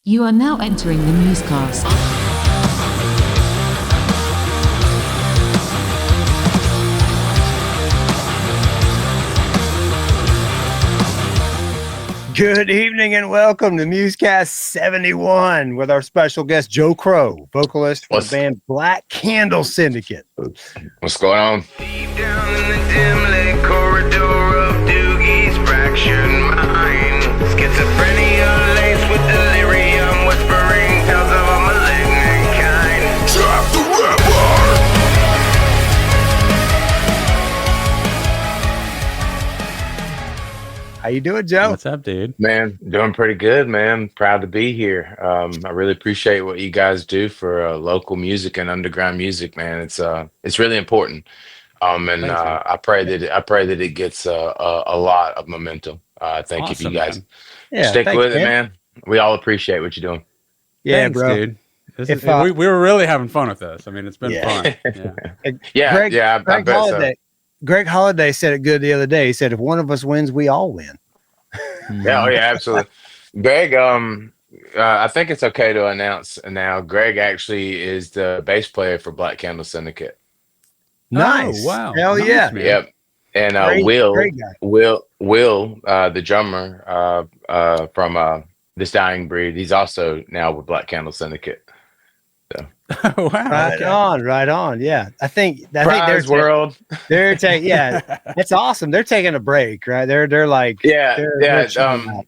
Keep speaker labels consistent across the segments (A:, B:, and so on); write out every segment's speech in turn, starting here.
A: You are now entering the MuseCast.
B: Good evening and welcome to MuseCast 71 with our special guest Jo Cro, vocalist for the band Black Candle Syndicate.
C: What's going on?
D: Deep down in the dim lit corridor of Doogie's fractured mind, schizophrenia laced with delirium, whispering tales of a malignant kind. Trap the rapper!
B: How you doing, Joe?
E: What's up, dude?
C: Man, doing pretty good, man. Proud to be here. I really appreciate what you guys do for local music and underground music, man. It's really important. I pray that it gets a lot of momentum. I think
E: Awesome,
C: if you guys
B: Yeah,
C: stick
B: thanks,
C: with it, man, we all appreciate what you're doing.
B: Yeah,
E: Thanks,
B: bro.
E: dude.
B: If,
E: we were really having fun with this. I mean, it's been fun. Yeah.
C: I
B: Greg
C: bet
B: Holiday, Greg Holiday said it good the other day. He said, if one of us wins, we all win.
C: Yeah, oh yeah, absolutely. Greg, I think it's okay to announce now. Greg actually is the bass player for Black Candle Syndicate.
B: Nice.
E: Oh, wow.
B: Hell
E: Nice,
B: yeah.
E: man.
C: Yep. And
B: Great guy.
C: Will, the drummer from This Dying Breed, he's also now with Black Candle Syndicate.
E: Wow.
B: Right on. Yeah. I think
C: Prize World.
B: they're taking, yeah, that's awesome. They're taking a break, right? They're like, they're chilling out.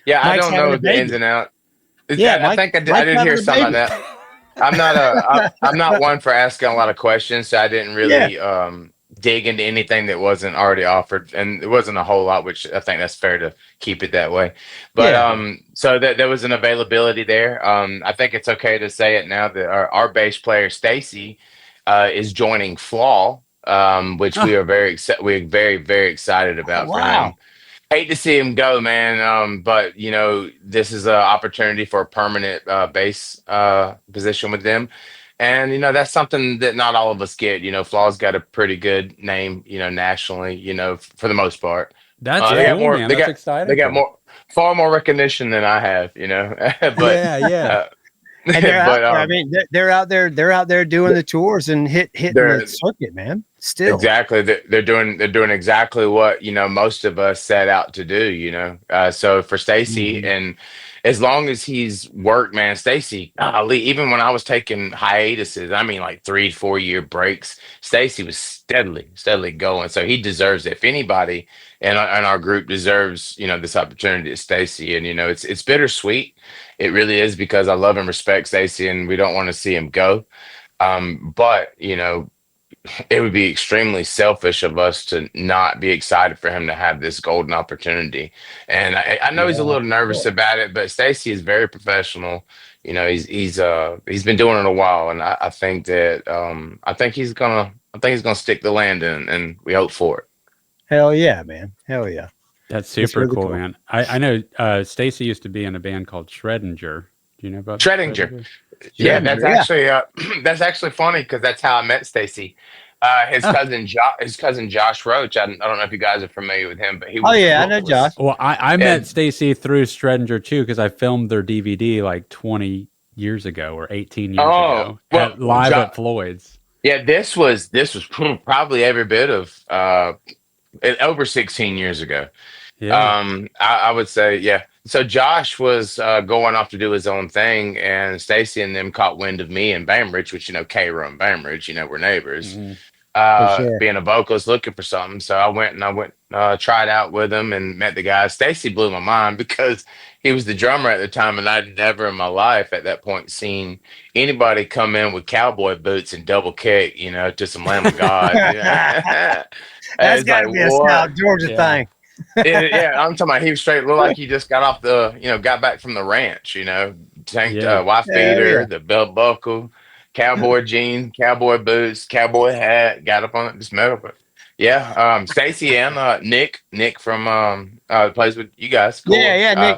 C: Yeah, I
B: Mike's
C: don't
B: having
C: know
B: a
C: the
B: baby.
C: ins and outs.
B: Yeah,
C: I think I
B: Mike's
C: did
B: having
C: hear
B: a
C: something
B: baby.
C: like that. I'm not one for asking a lot of questions, so I didn't really dig into anything that wasn't already offered, and it wasn't a whole lot, which I think that's fair to keep it that way. But so that there was an availability there. I think it's okay to say it now that our bass player Stacy is joining Flaw, which we are we're very, very excited about for him. Hate to see him go, man. But you know, this is an opportunity for a permanent bass position with them. And you know, that's something that not all of us get. You know, Flaw's got a pretty good name, you know, nationally, you know, for the most part.
E: That's
C: They got
E: cool,
C: more,
E: man.
C: they
E: That's
C: got,
E: exciting.
C: They got far more recognition than I have, you know. But
E: Yeah.
B: And they're out there. I mean, they're out there. They're out there doing the tours and hitting the circuit, man. Still,
C: exactly. They're doing exactly what, you know, most of us set out to do. You know, so for Stacy, and as long as he's worked, man, Stacy, even when I was taking hiatuses, I mean, like 3-4 year breaks, Stacy was steadily going. So he deserves it. If anybody in our group deserves, you know, this opportunity, it's Stacy. And you know, it's bittersweet. It really is, because I love and respect Stacy, and we don't want to see him go. But you know, it would be extremely selfish of us to not be excited for him to have this golden opportunity. And I know he's a little nervous about it, but Stacy is very professional. You know, he's been doing it a while, and I think that I think he's gonna stick the landing, and we hope for it.
B: hell yeah, man. Hell yeah.
E: That's super
B: really
E: cool,
B: cool.
E: man. I know Stacy used to be in a band called Schrodinger. Do you know about
C: Schrodinger? Yeah, that's actually funny, because that's how I met Stacy. His cousin Josh Roach. I don't know if you guys are familiar with him, but he was
B: I know Josh.
E: Well, I met Stacy through Schrodinger too, because I filmed their DVD like 20 years ago or 18 years ago live at Floyd's.
C: Yeah, this was probably every bit of over 16 years ago.
E: Yeah.
C: I would say, yeah. So Josh was going off to do his own thing, and Stacy and them caught wind of me in Bainbridge, which, you know, Cairo and Bainbridge, you know, we're neighbors.
B: Sure.
C: Being a vocalist, looking for something. So I went tried out with him and met the guys. Stacy blew my mind, because he was the drummer at the time, and I'd never in my life at that point seen anybody come in with cowboy boots and double kick, you know, to some Lamb of God.
B: That's got to be a South Georgia thing.
C: I'm talking about, he was straight, looked like he just got back from the ranch, you know, wife beater, the belt buckle, cowboy jeans, cowboy boots, cowboy hat, got up on it, just met up. Stacy and Nick from plays with you guys. Cool.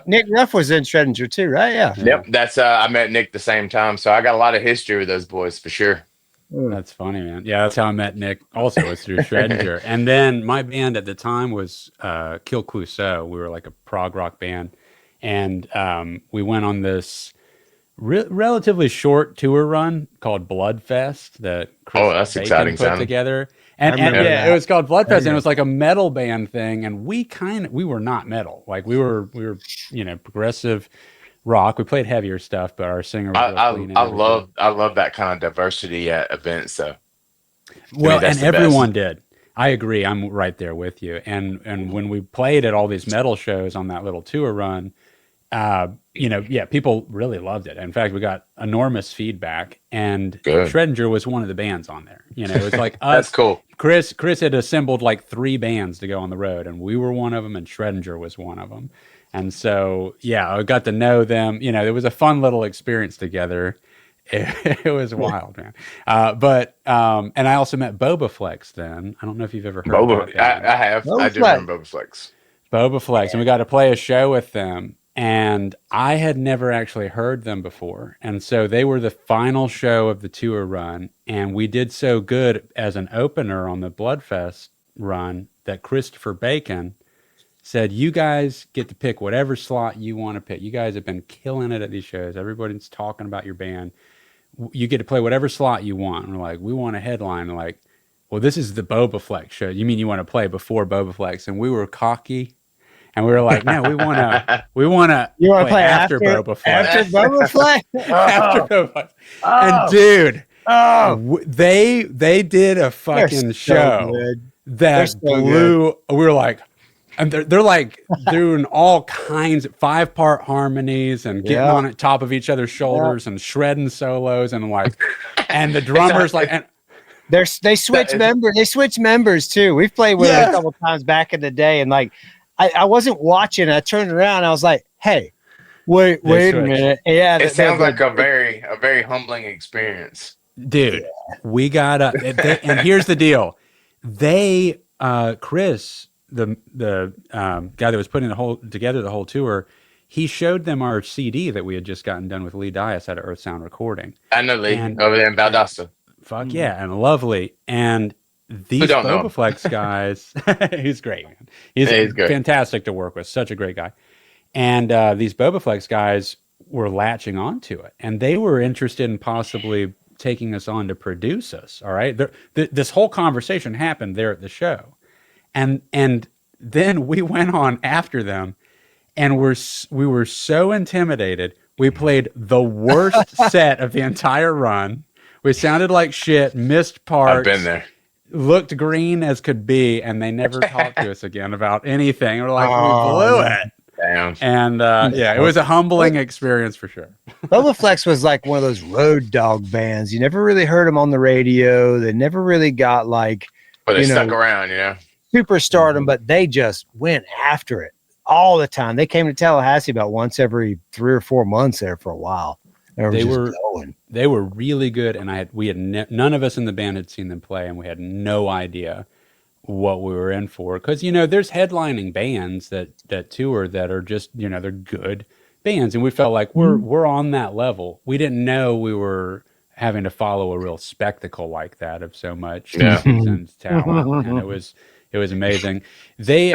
B: Nick Ruff was in Schrodinger too, right? Yeah.
C: Yep, that's I met Nick the same time, so I got a lot of history with those boys for sure.
E: That's funny, man. Yeah, that's how I met Nick. Also, was through Schrodinger. And then my band at the time was Kill Clouseau. We were like a prog rock band. and we went on this relatively short tour run called Bloodfest that Chris
C: that's
E: Bacon
C: exciting
E: put together. And yeah, it was called Bloodfest, and it was like a metal band thing. And we were not metal, like we were progressive rock. We played heavier stuff, but our singer was real clean and
C: I love that kind of diversity at events. So
E: well, and everyone did. I agree. I'm right there with you. And when we played at all these metal shows on that little tour run, people really loved it. In fact, we got enormous feedback, and Schrodinger was one of the bands on there. It was like us.
C: That's cool.
E: Chris had assembled like 3 bands to go on the road, and we were one of them, and Schrodinger was one of them. And so, I got to know them. It was a fun little experience together. It was wild, man. And I also met BobaFlex then. I don't know if you've ever heard of that.
C: I have. BobaFlex. I do remember BobaFlex.
E: BobaFlex, and we got to play a show with them. And I had never actually heard them before. And so they were the final show of the tour run. And we did so good as an opener on the Bloodfest run that Christopher Bacon said, you guys get to pick whatever slot you want to pick. You guys have been killing it at these shows. Everybody's talking about your band. You get to play whatever slot you want. And we're like, we want a headline. We're like, well, this is the BobaFlex show. You mean you want to play before BobaFlex? And we were cocky. And we were like, no, we want to play after BobaFlex.
B: After BobaFlex?
E: After BobaFlex. And dude, they did a fucking show that blew. We were like, and they're like doing all kinds of 5-part harmonies and getting on top of each other's shoulders and shredding solos and and the drummers and
B: they switch members. They switch members too. We've played with them a couple times back in the day, and I wasn't watching. I turned around. I was like, "Hey, wait a minute!" Yeah,
C: it sounds like a very humbling experience,
E: dude. We got and here's the deal. They, Chris, the guy that was putting together the whole tour, he showed them our CD that we had just gotten done with Lee Dias at Earth Sound Recording.
C: I know Lee over there in Valdosta.
E: Fuck yeah, and lovely. And these BobaFlex guys, he's great, man. He's fantastic to work with. Such a great guy. And these BobaFlex guys were latching onto it, and they were interested in possibly taking us on to produce us. All right, this whole conversation happened there at the show, and then we went on after them, and we were so intimidated. We played the worst set of the entire run. We sounded like shit, missed parts.
C: I've been there.
E: Looked green as could be, and they never talked to us again about anything. We're like, we blew it.
C: Damn.
E: And it was a humbling experience for sure.
B: BobaFlex was like one of those road dog bands. You never really heard them on the radio. They never really got
C: but they stuck around,
B: superstardom, but they just went after it all the time. They came to Tallahassee about once every 3 or 4 months there for a while. They were really good, and we had none of us in the band had seen them play, and we had no idea what we were in for. Because there's headlining bands that tour that are just they're good bands, and we felt like we're on that level. We didn't know we were having to follow a real spectacle like that of so much talent, and it was amazing. They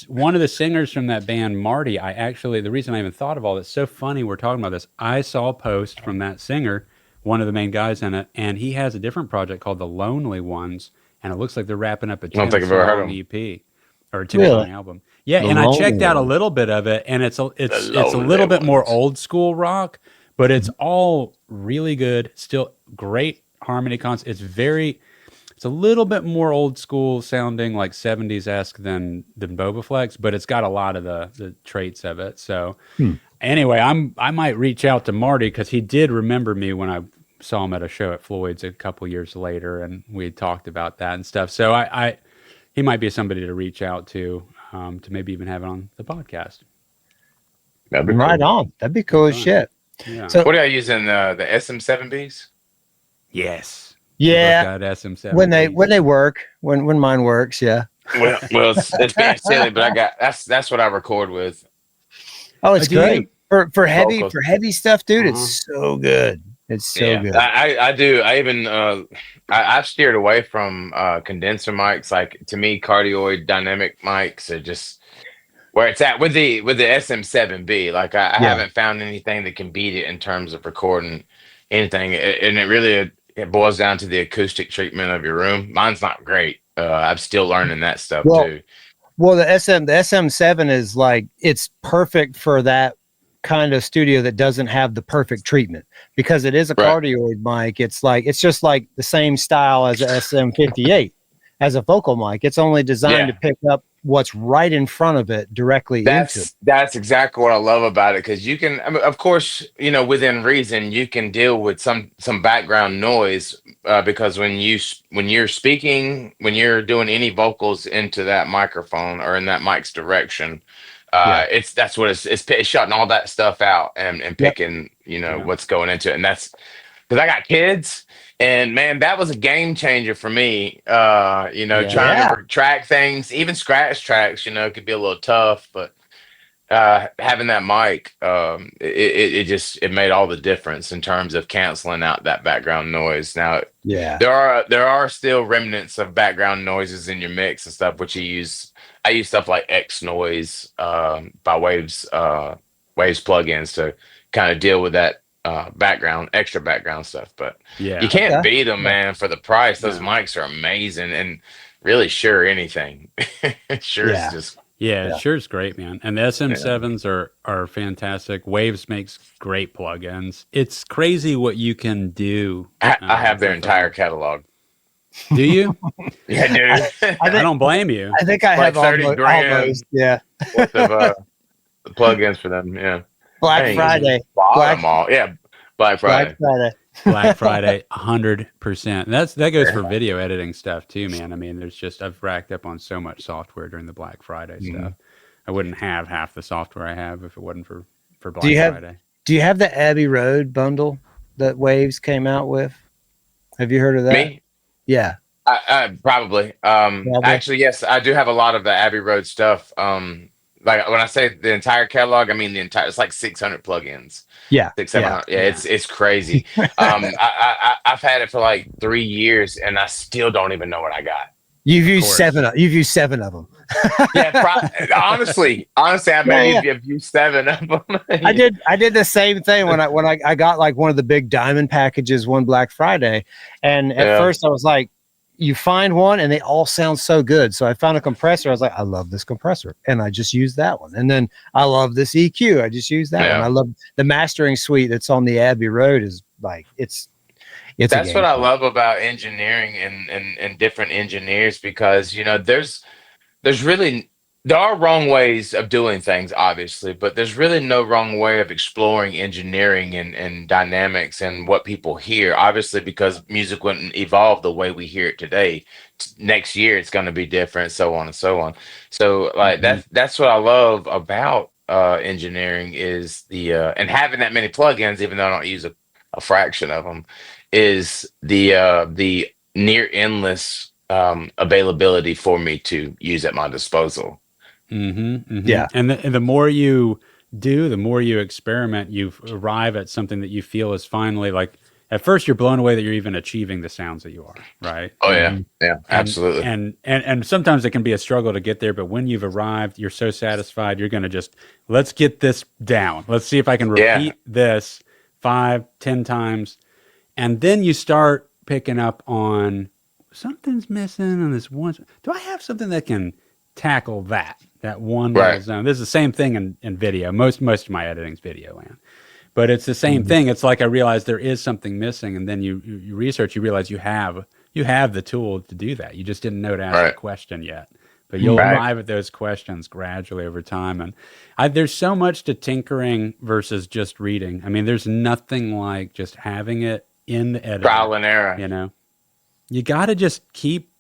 B: one of the singers from that band, Marty, the reason I even thought of all this, so funny we're talking about this, I saw a post from that singer, one of the main guys in it, and he has a different project called The Lonely Ones, and it looks like they're wrapping up a 10-song EP or a 2-song album. Yeah, and I checked out a little bit of it, and it's a little bit more old school rock, but it's all really good, still great harmony concepts. It's a little bit more old school sounding, like 70s-esque than BobaFlex, but it's got a lot of the traits of it. So anyway, I might reach out to Marty because he did remember me when I saw him at a show at Floyd's a couple years later, and we had talked about that and stuff. So he might be somebody to reach out to maybe even have it on the podcast. That'd be right on. That'd be cool as shit.
C: Yeah. So, what are you using, the SM7Bs?
E: Yes.
B: Yeah,
E: SM7
B: when they work, when mine works, yeah.
C: Well, it's being silly, but that's what I record with.
B: Oh, it's great for heavy stuff, dude. It's so good. It's so good.
C: I do. I even I've steered away from condenser mics. Like, to me, cardioid dynamic mics are just where it's at with the SM7B. Like I haven't found anything that can beat it in terms of recording anything, and it really it boils down to the acoustic treatment of your room. Mine's not great. I'm still learning that stuff too.
B: Well, the SM7 is like, it's perfect for that kind of studio that doesn't have the perfect treatment, because it is a cardioid mic. It's just like the same style as the SM58 as a vocal mic. It's only designed to pick up what's right in front of it directly into it.
C: That's exactly what I love about it, because you can, I mean, of course, you know, within reason, you can deal with some background noise, because when you're speaking, when you're doing any vocals into that microphone or in that mic's direction, that's what it's shutting all that stuff out and picking, you know, what's going into it. And that's because I got kids. And man, that was a game changer for me. You know, trying to track things, even scratch tracks, you know, could be a little tough, but having that mic, it made all the difference in terms of canceling out that background noise. Now, there are still remnants of background noises in your mix and stuff, which I use stuff like X Noise by Waves plugins to kind of deal with that extra background stuff, but you can't beat them, man, for the price. Those mics are amazing, and really Shure anything. Sure is just
E: Shure's great, man. And the SM7s are fantastic. Waves makes great plugins. It's crazy what you can do.
C: I have their entire catalog.
E: Do you?
C: Yeah, dude.
E: I don't blame you.
B: I think I have
C: 30 grand
B: almost,
C: worth of the plugins for them. Yeah.
B: Black Friday.
C: Black Friday.
E: Black Friday, 100%. And that goes for video editing stuff too, man. I mean, I've racked up on so much software during the Black Friday stuff. I wouldn't have half the software I have if it wasn't for Black Friday.
B: Do you have the Abbey Road bundle that Waves came out with? Have you heard of that?
C: Me?
B: Yeah.
C: Probably. Actually, yes, I do have a lot of the Abbey Road stuff. Like when I say the entire catalog, I mean it's like 600 plugins.
B: Yeah.
C: 600. Yeah, it's crazy. I've had it for like 3 years and I still don't even know what I got.
B: You've used seven of them.
C: Honestly, I may have used 7 of them.
B: I did the same thing when I got like one of the big diamond packages one Black Friday, and at first I was like, you find one and they all sound so good. So I found a compressor. I was like, I love this compressor. And I just used that one. And then I love this EQ. I just used that one. I love the mastering suite that's on the Abbey Road is like, that's
C: what I love about engineering and different engineers, because, you know, there are wrong ways of doing things, obviously, but there's really no wrong way of exploring engineering and dynamics and what people hear, obviously, because music wouldn't evolve the way we hear it today. Next year, it's going to be different, so on and so on. So like that's what I love about engineering is and having that many plugins, even though I don't use a fraction of them, is the near endless availability for me to use at my disposal.
E: Yeah. And the more you do, the more you experiment, you arrive at something that you feel is finally, like, at first you're blown away that you're even achieving the sounds that you are, right?
C: Oh yeah. Absolutely.
E: And sometimes it can be a struggle to get there, but when you've arrived, you're so satisfied, you're going to just, let's get this down. Let's see if I can repeat this 5-10 times. And then you start picking up on something's missing on this one. Do I have something that can tackle that one little zone? This is the same thing in video. Most of my editing's video land, but it's the same thing. It's like I realized there is something missing, and then you research, you realize you have the tool to do that. You just didn't know to ask a question yet, but you'll arrive at those questions gradually over time. And there's so much to tinkering versus just reading. I mean, there's nothing like just having it in the editor.
C: Trial and error.
E: You know, you got to just keep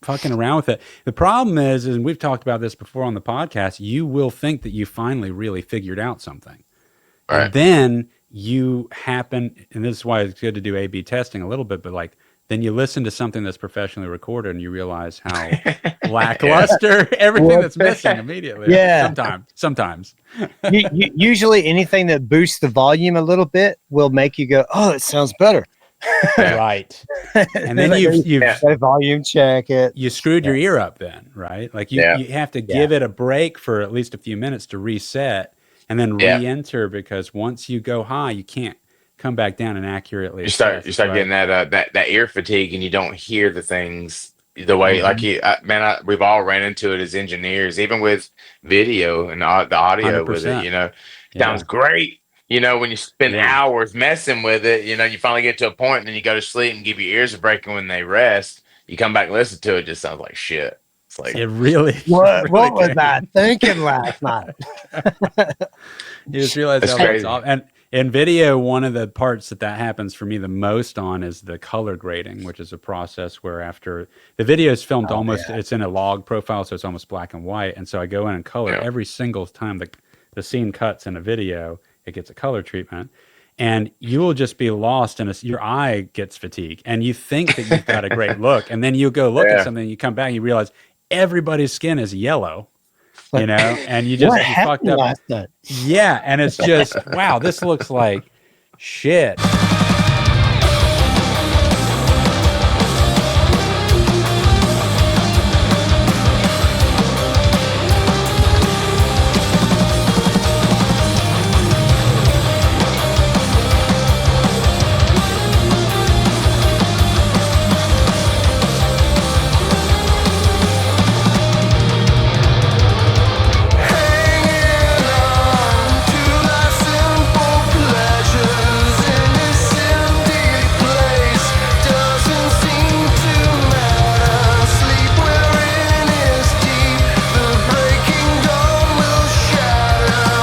E: fucking around with it. The problem is, and we've talked about this before on the podcast, you will think that you finally really figured out something. Right. And then you happen, and this is why it's good to do A/B testing a little bit, but like, then you listen to something that's professionally recorded and you realize how lackluster everything that's missing immediately.
B: Yeah.
E: Sometimes.
B: Usually anything that boosts the volume a little bit will make you go, oh, it sounds better.
E: Right. And then you've
B: volume check it.
E: You screwed your ear up then, right? Like you have to give it a break for at least a few minutes to reset and then re-enter, because once you go high, you can't come back down and accurately.
C: You start getting that ear fatigue, and you don't hear the things the way we've all ran into it as engineers, even with video and the audio
E: 100%.
C: with it. Sounds great. When you spend hours messing with it, you finally get to a point, and then you go to sleep and give your ears a break, and when they rest, you come back and listen to it, just sounds like shit. It's like,
E: it really.
B: What was I thinking last night?
E: You just realize how it's off. And in video, one of the parts that happens for me the most on is the color grading, which is a process where after the video is filmed it's in a log profile, so it's almost black and white. And so I go in and color every single time the scene cuts in a video, it gets a color treatment. And you will just be lost in your eye gets fatigued, and you think that you've got a great look, and then you go look at something, and you come back, and you realize everybody's skin is yellow, and you fucked up.
B: Last night?
E: Yeah, and it's just, wow, this looks like shit.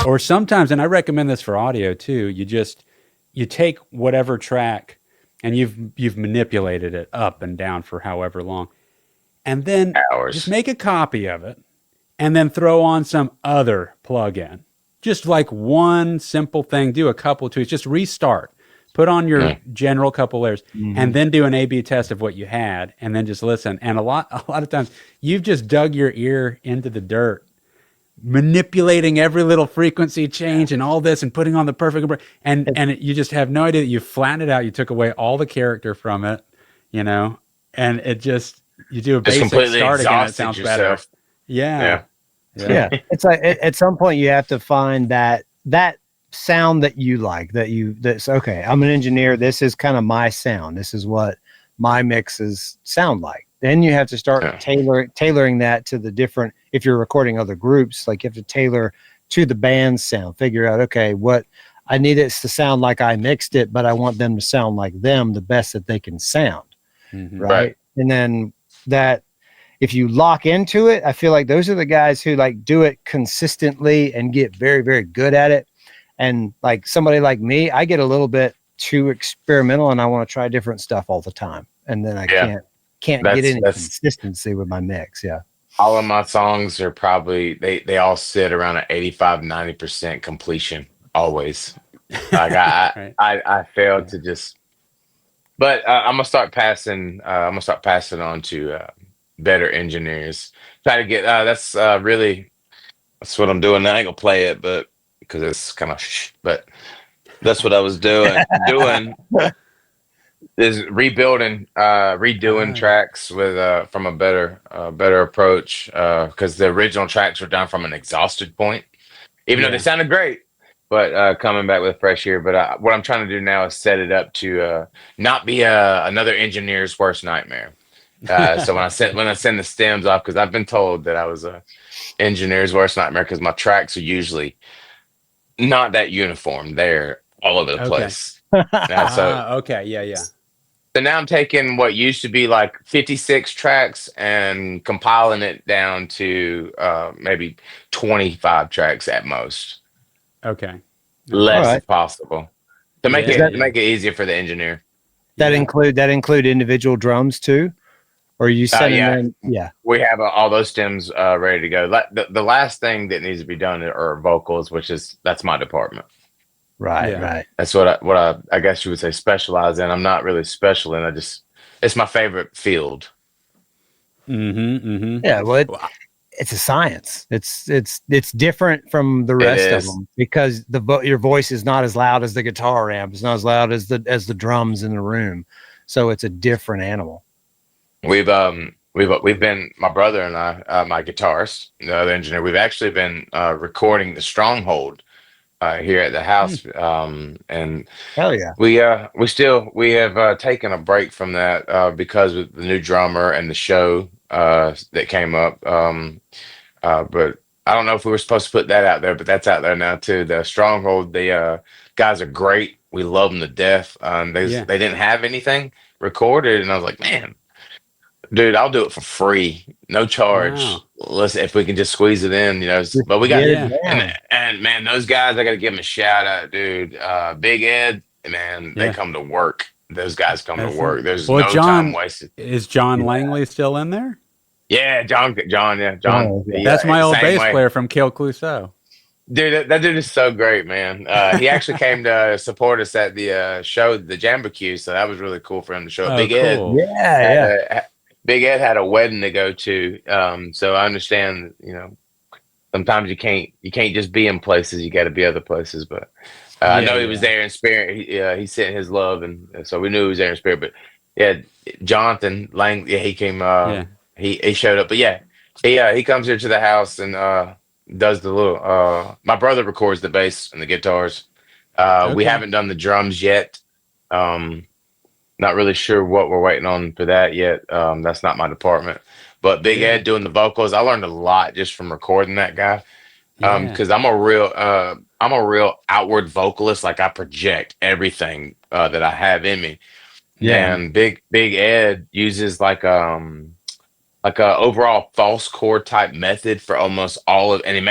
E: Or sometimes, and I recommend this for audio too, you take whatever track and you've manipulated it up and down for however long, and then just make a copy of it and then throw on some other plugin. Just like one simple thing, do a couple tweaks, just restart, put on your general couple layers, and then do an A/B test of what you had, and then just listen. And a lot of times you've just dug your ear into the dirt, manipulating every little frequency change and all this and putting on the perfect and you just have no idea that you flattened it out. You took away all the character from it, and it just, you do a basic start again, it sounds better. Yeah.
B: It's like at some point you have to find that sound that you like, that's okay. I'm an engineer. This is kind of my sound. This is what my mixes sound like. Then you have to start tailoring that to the different, if you're recording other groups, like you have to tailor to the band's sound, figure out, okay, what I need it to sound like I mixed it, but I want them to sound like them, the best that they can sound. Right. And then that, if you lock into it, I feel like those are the guys who like do it consistently and get very, very good at it. And like somebody like me, I get a little bit too experimental and I want to try different stuff all the time. And then I can't get any consistency with my mix. Yeah.
C: All of my songs are probably, they all sit around an 85-90% completion always. Like I failed to just, but I'm gonna start passing on to better engineers. Try to get that's what I'm doing now. I ain't gonna play it, but because it's kind of but that's what I was doing is redoing tracks with from a better approach, because the original tracks were done from an exhausted point, even though they sounded great, but coming back with fresh ear. But what I'm trying to do now is set it up to not be another engineer's worst nightmare. So when I send the stems off, because I've been told that I was a engineer's worst nightmare because my tracks are usually not that uniform. They're all over the place. So now I'm taking what used to be like 56 tracks and compiling it down to maybe 25 tracks at most.
E: Okay.
C: Less if possible. To make it easier for the engineer.
B: That include individual drums too? Or are you sending them? Yeah.
C: We have all those stems ready to go. The last thing that needs to be done are vocals, that's my department.
B: Right.
C: That's what I guess you would say specialize in. I'm not really special in. It's my favorite field.
B: Yeah. Well, it's a science. It's different from the rest of them because your voice is not as loud as the guitar amp. It's not as loud as the drums in the room. So it's a different animal.
C: We've been, my brother and I, my guitarist, the other engineer, we've actually been recording the Stronghold here at the house. And
B: hell yeah.
C: We have taken a break from that because of the new drummer and the show that came up. But I don't know if we were supposed to put that out there, but that's out there now too. The Stronghold, the guys are great. We love them to death. They didn't have anything recorded, and I was like, man, dude, I'll do it for free, no charge.
E: Wow.
C: Listen, if we can just squeeze it in, But we got and man, those guys, I got to give them a shout out, dude. Big Ed, man, they come to work. Those guys come to work. There's no time wasted.
E: Is John Langley still in there?
C: Yeah, John.
E: That's my old bass player from Kill Clouseau.
C: Dude, that dude is so great, man. He actually came to support us at the show, the Jambacue, so that was really cool for him to show up. Big
E: cool.
C: Ed, Big Ed had a wedding to go to, so I understand. Sometimes you can't just be in places; you got to be other places. But I know he was there in spirit. He sent his love, and so we knew he was there in spirit. But yeah, Jonathan Lang, he came. He showed up, but he comes here to the house and does the little. My brother records the bass and the guitars. We haven't done the drums yet. Not really sure what we're waiting on for that yet. That's not my department. But Big Ed doing the vocals, I learned a lot just from recording that guy. Because I'm a real outward vocalist. Like I project everything that I have in me. Yeah. And Big Ed uses like a overall false chord type method for almost all of, and he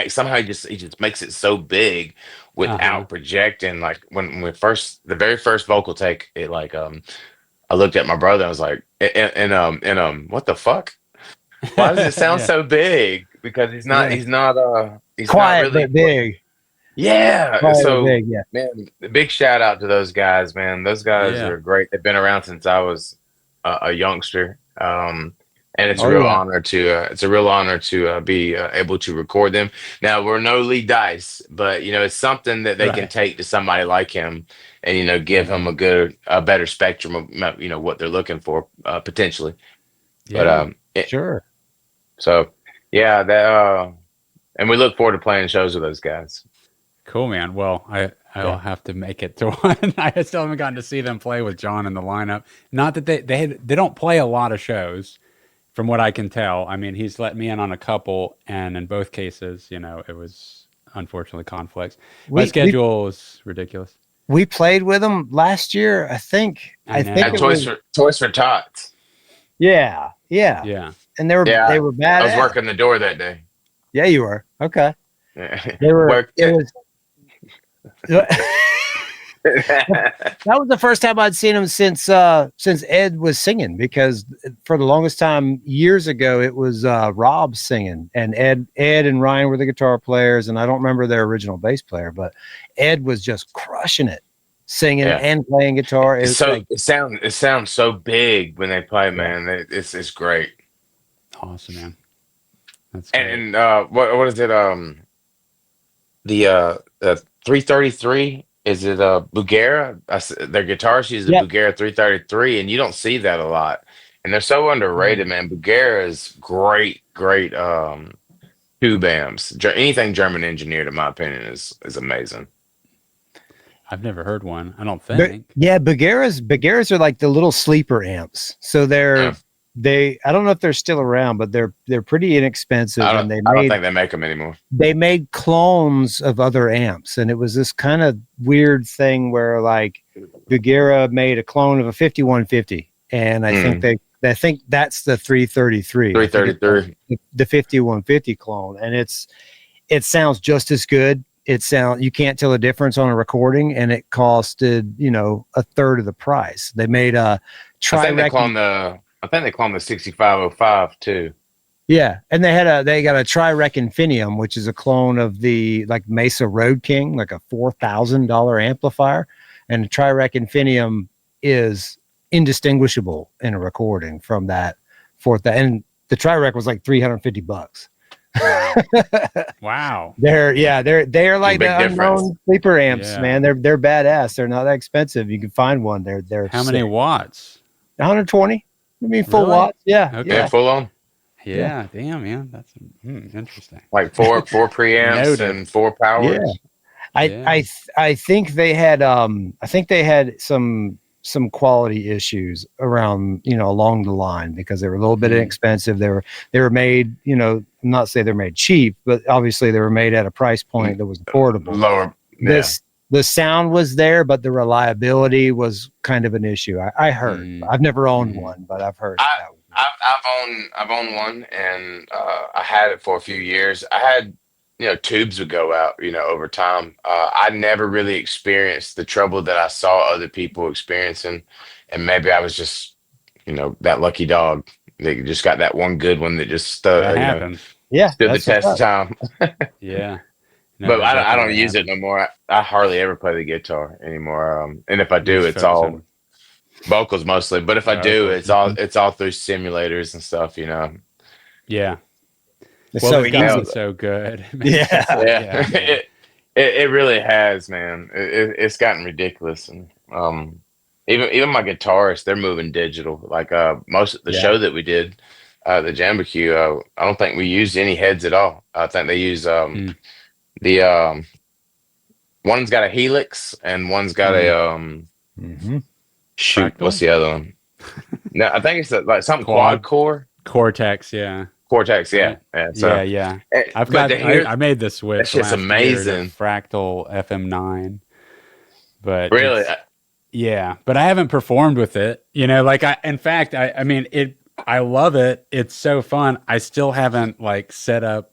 C: just makes it so big without projecting. Like when the very first vocal take, it like I looked at my brother, I was like, what the fuck? Why does it sound so big? Because he's not
B: quiet,
C: not really
B: but big.
C: Yeah.
B: Quiet,
C: so
B: big,
C: man, big shout out to those guys, man. Those guys are great. They've been around since I was a youngster. And it's a real honor to be able to record them. Now we're no Lee Dice, but it's something that they can take to somebody like him, and give him a better spectrum of what they're looking for potentially.
E: Yeah.
C: But
B: Sure.
C: So that and we look forward to playing shows with those guys.
E: Cool, man. Well, I'll have to make it to one. I still haven't gotten to see them play with John in the lineup. Not that they don't play a lot of shows. From what I can tell, I mean, he's let me in on a couple, and in both cases, it was unfortunately conflicts. My schedule is ridiculous.
B: We played with them last year, I think. I think
C: at Toys for Tots.
B: Yeah. And they were bad.
C: I was working the door that day.
B: Yeah, you were. Okay. They were. That was the first time I'd seen him since Ed was singing, because for the longest time years ago it was Rob singing, and Ed and Ryan were the guitar players, and I don't remember their original bass player, but Ed was just crushing it, singing and playing guitar.
C: It sounds so big when they play, man. It's great.
E: Awesome, man. That's
C: great. And what is it? The 333. Is it Bugera? Their guitars use the Bugera 333, and you don't see that a lot. And they're so underrated, man. Bugera is great tube amps. Anything German engineered, in my opinion, is amazing.
E: I've never heard one. I don't think.
B: Bugeras are like the little sleeper amps. So I don't know if they're still around, but they're pretty inexpensive.
C: I don't think they make them anymore.
B: They made clones of other amps, and it was this kind of weird thing where like Bugera made a clone of a 5150, and I think that's the 333.
C: 333. The
B: 5150 clone, and it sounds just as good. You can't tell the difference on a recording, and it costed a third of the price. They made a
C: I think they cloned the 6505 too.
B: Yeah, and they got a Tri-Rec Infinium, which is a clone of the like Mesa Road King, like a $4,000 amplifier, and the Tri-Rec Infinium is indistinguishable in a recording from that and the Tri-Rec was like $350.
E: Wow.
B: They're like
C: Big
B: the
C: difference.
B: unknown sleeper amps,
E: Yeah.
B: man. They're badass. They're not that expensive. You can find one. They're
E: How many
B: sick.
E: watts?
B: 120. I mean, full
E: Really?
B: watts. Yeah.
E: Okay.
C: Yeah, full on.
E: Yeah, damn, man. That's interesting.
C: Like four preamps
E: Noted.
C: and 4 powers.
B: Yeah. I think they had some quality issues around, along the line, because they were a little bit inexpensive. They were made, I'm not saying they're made cheap, but obviously they were made at a price point that was affordable.
C: Lower.
B: The sound was there, but the reliability was kind of an issue. I heard. I've never owned one, but I've heard that.
C: I've owned one, and I had it for a few years. I had, tubes would go out, over time. I never really experienced the trouble that I saw other people experiencing, and maybe I was just, that lucky dog. They just got that one good one that just
E: That happens.
C: stood the
B: that's
C: test
B: what's
C: of
B: up.
C: time.
E: Yeah. No,
C: But
E: that
C: I don't
E: definitely
C: use it
E: happens.
C: no more. I hardly ever play the guitar anymore. And if I do,
E: Just
C: it's
E: focus
C: all
E: on-
C: vocals mostly. But if I do,
E: Vocals.
C: it's all through simulators and stuff.
E: Yeah.
B: It's
E: Well,
B: so
E: we've gotten
B: easy.
E: so good.
B: Yeah.
C: Yeah. It really has, man. It's gotten ridiculous, and even my guitarists, they're moving digital. Like most of the show that we did, the Jambacue, I don't think we used any heads at all. I think they use the one's got a Helix and one's got a shoot.
E: Fractal?
C: What's the other one? No, I think it's like something
E: Quad.
C: quad core.
E: Cortex, yeah.
C: Cortex, yeah. So,
E: Yeah.
C: I've
E: I made the switch.
C: That's just
E: last year to
C: amazing.
E: Fractal FM9. But
C: really,
E: yeah, but I haven't performed with it. In fact, I mean, I love it. It's so fun. I still haven't set up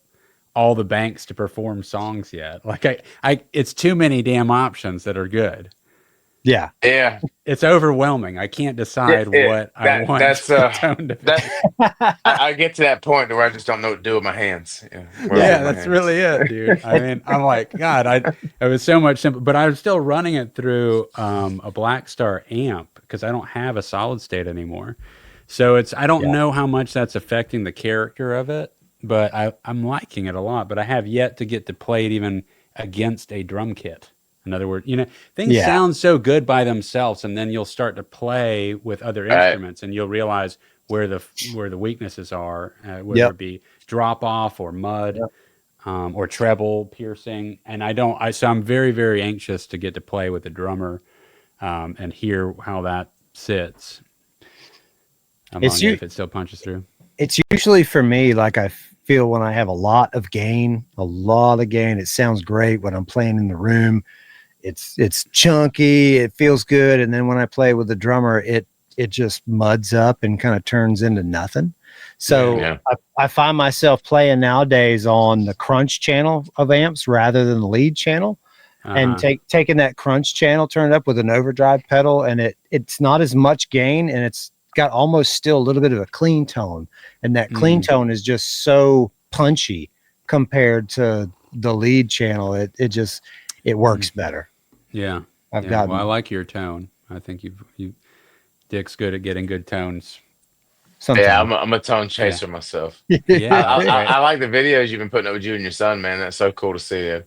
E: all the banks to perform songs yet. It's too many damn options that are good.
B: Yeah.
C: yeah.
E: It's overwhelming. I can't decide what I want
C: That's
E: the tone to be.
C: I get to that point where I just don't know what to do with my hands.
E: Yeah, that's really it, dude. I mean, I'm like, God, it was so much simple, but I'm still running it through a Black Star amp because I don't have a solid state anymore. So I don't know how much that's affecting the character of it, but I'm liking it a lot. But I have yet to get to play it even against a drum kit. In other words, things sound so good by themselves, and then you'll start to play with other instruments, and you'll realize where the weaknesses are, whether it be drop off or mud, or treble piercing. And so I'm very, very anxious to get to play with the drummer, and hear how that sits. If it still punches through.
B: It's usually for me, like I feel when I have a lot of gain, it sounds great when I'm playing in the room. It's chunky, it feels good, and then when I play with the drummer, it just muds up and kind of turns into nothing. So I find myself playing nowadays on the crunch channel of amps rather than the lead channel, and taking that crunch channel, turn it up with an overdrive pedal, and it's not as much gain, and it's got almost still a little bit of a clean tone, and that clean tone is just so punchy compared to the lead channel. It works better.
E: Yeah. Well, I like your tone. I think Dick's good at getting good tones.
B: Sometimes.
C: Yeah, I'm a tone chaser myself.
E: Yeah.
C: I like the videos you've been putting up with you and your son, man. That's so cool to see you.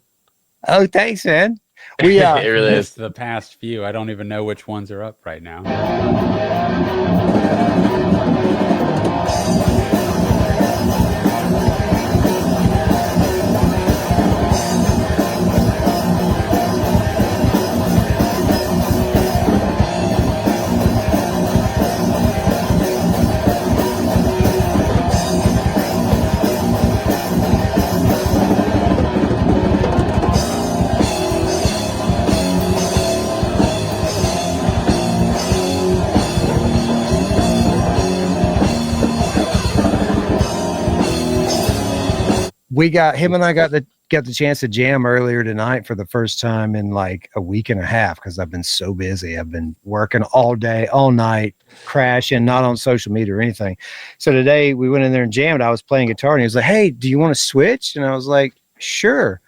B: Oh, thanks, man.
C: It really is.
E: The past few. I don't even know which ones are up right now.
B: Him and I got the chance to jam earlier tonight for the first time in like a week and a half, because I've been so busy. I've been working all day, all night, crashing, not on social media or anything. So today we went in there and jammed. I was playing guitar and he was like, "Hey, do you want to switch?" And I was like, "Sure."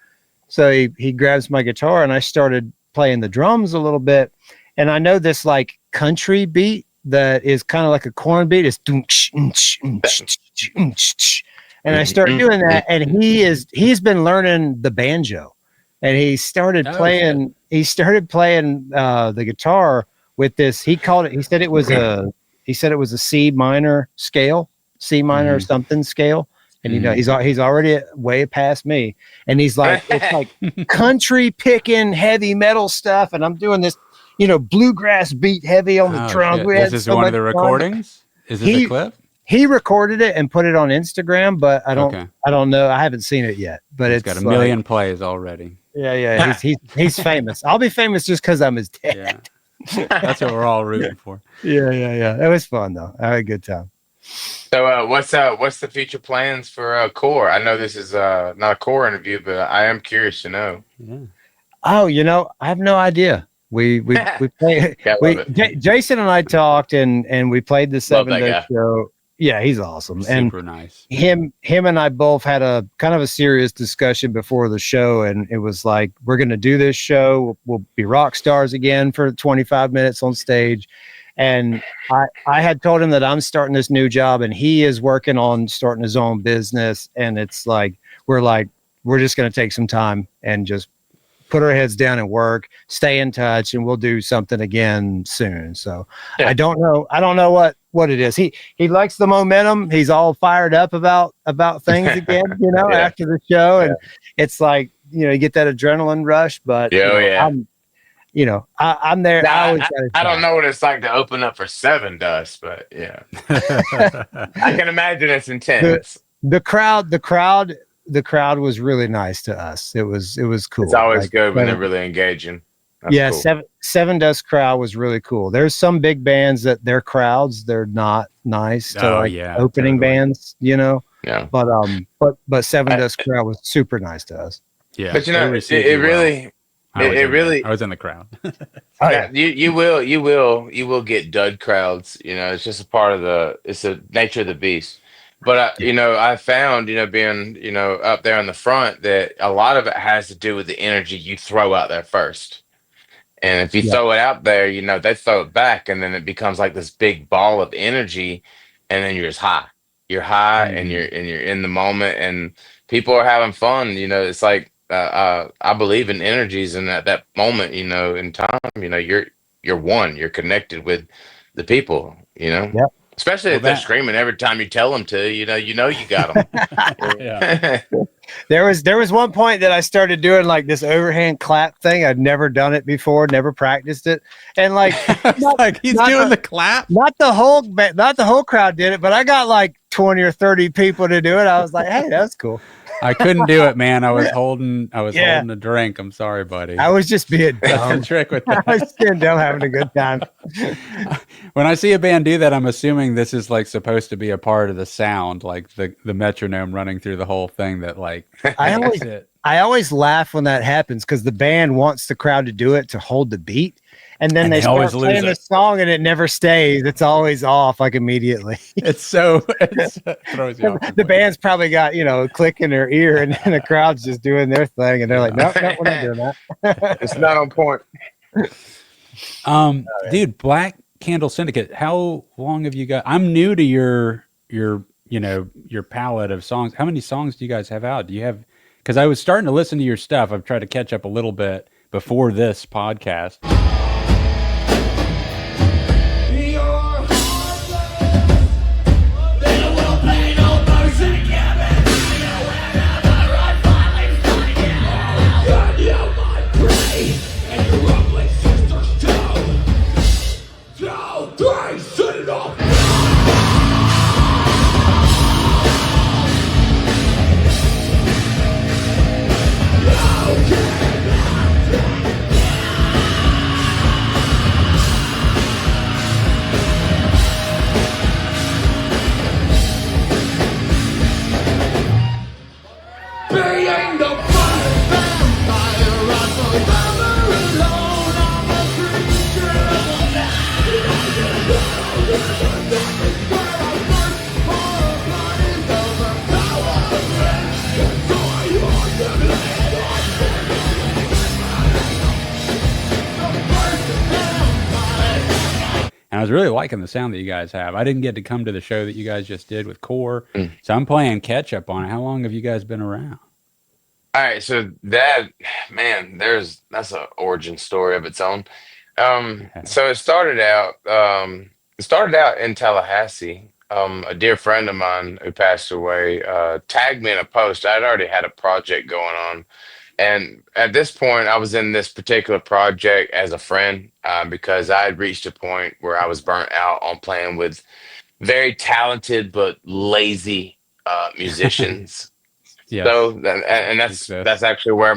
B: So he grabs my guitar and I started playing the drums a little bit. And I know this like country beat that is kind of like a corn beat. It's And I started doing that, and he's been learning the banjo, and he started playing the guitar with this. He said it was a C minor scale, C minor or something scale. And he's already way past me, and he's like, it's like country picking heavy metal stuff, and I'm doing this, bluegrass beat heavy on the drums.
E: This is one of the recordings. Is this a clip?
B: He recorded it and put it on Instagram, but I don't know. I haven't seen it yet, but it's
E: got a million plays already.
B: Yeah. He's famous. I'll be famous just because I'm his dad.
E: Yeah. That's what we're all rooting for.
B: Yeah. It was fun though. I had a good time.
C: So what's the future plans for Core? I know this is not a Core interview, but I am curious to know.
E: Yeah.
B: Oh, I have no idea. We played. Jason and I talked, and we played the SevenDust show. Yeah, he's awesome.
E: Super nice.
B: Him and I both had a kind of a serious discussion before the show, and it was like, we're going to do this show. We'll be rock stars again for 25 minutes on stage. And I had told him that I'm starting this new job, and he is working on starting his own business. And it's like, we're just going to take some time and just put our heads down and work, stay in touch, and we'll do something again soon. So I don't know what it is. He likes the momentum. He's all fired up about things again, after the show. And it's like, you get that adrenaline rush, but I'm there.
C: Nah, I don't know what it's like to open up for SevenDust, but yeah, I can imagine it's intense.
B: The crowd was really nice to us. It was cool.
C: It's always good when they're really engaging. That's cool.
B: SevenDust crowd was really cool. There's some big bands that their crowds, they're not nice to opening bands, Yeah. But SevenDust crowd was super nice to us.
E: Yeah.
C: But it really.
E: I was in the crowd.
C: You will get dud crowds. It's just a part of it's the nature of the beast. But I found being up there in the front that a lot of it has to do with the energy you throw out there first. And if you throw it out there, they throw it back, and then it becomes like this big ball of energy, and then you're just high. You're high, and you're in the moment, and people are having fun. It's like. I believe in energies, and at that moment, in time, you're one. You're connected with the people, Yep. Especially if they're screaming every time you tell them to, you got them.
E: Yeah.
B: There was one point that I started doing like this overhand clap thing. I'd never done it before, never practiced it, and like,
E: he's doing the clap.
B: Not the whole crowd did it, but I got like 20 or 30 people to do it. I was like, hey, that's cool.
E: I couldn't do it, man. I was holding a drink. I'm sorry, buddy.
B: I was just being dumb.
E: That's the trick with that.
B: I was just being dumb, having a good time.
E: When I see a band do that, I'm assuming this is like supposed to be a part of the sound, like the metronome running through the whole thing. That like
B: I always laugh when that happens because the band wants the crowd to do it to hold the beat. And then they start playing the song, and it never stays. It's always off, like immediately.
E: It throws you off.
B: The band's probably got a click in their ear, and the crowd's just doing their thing, and they're like, "Nope, we're not doing that."
C: It's not on point.
E: Dude, Black Candle Syndicate. How long have you got? I'm new to your palette of songs. How many songs do you guys have out? Do you have? Because I was starting to listen to your stuff. I've tried to catch up a little bit before this podcast. And I was really liking the sound that you guys have. I didn't get to come to the show that you guys just did with Core,
C: Mm.
E: so I'm playing catch up on it. How long have you guys been around?
C: All right, so that's an origin story of its own. So it started out in Tallahassee. A dear friend of mine who passed away tagged me in a post. I'd already had a project going on, and at this point, I was in this particular project as a friend because I had reached a point where I was burnt out on playing with very talented but lazy musicians.
E: Yes.
C: So, and that's actually where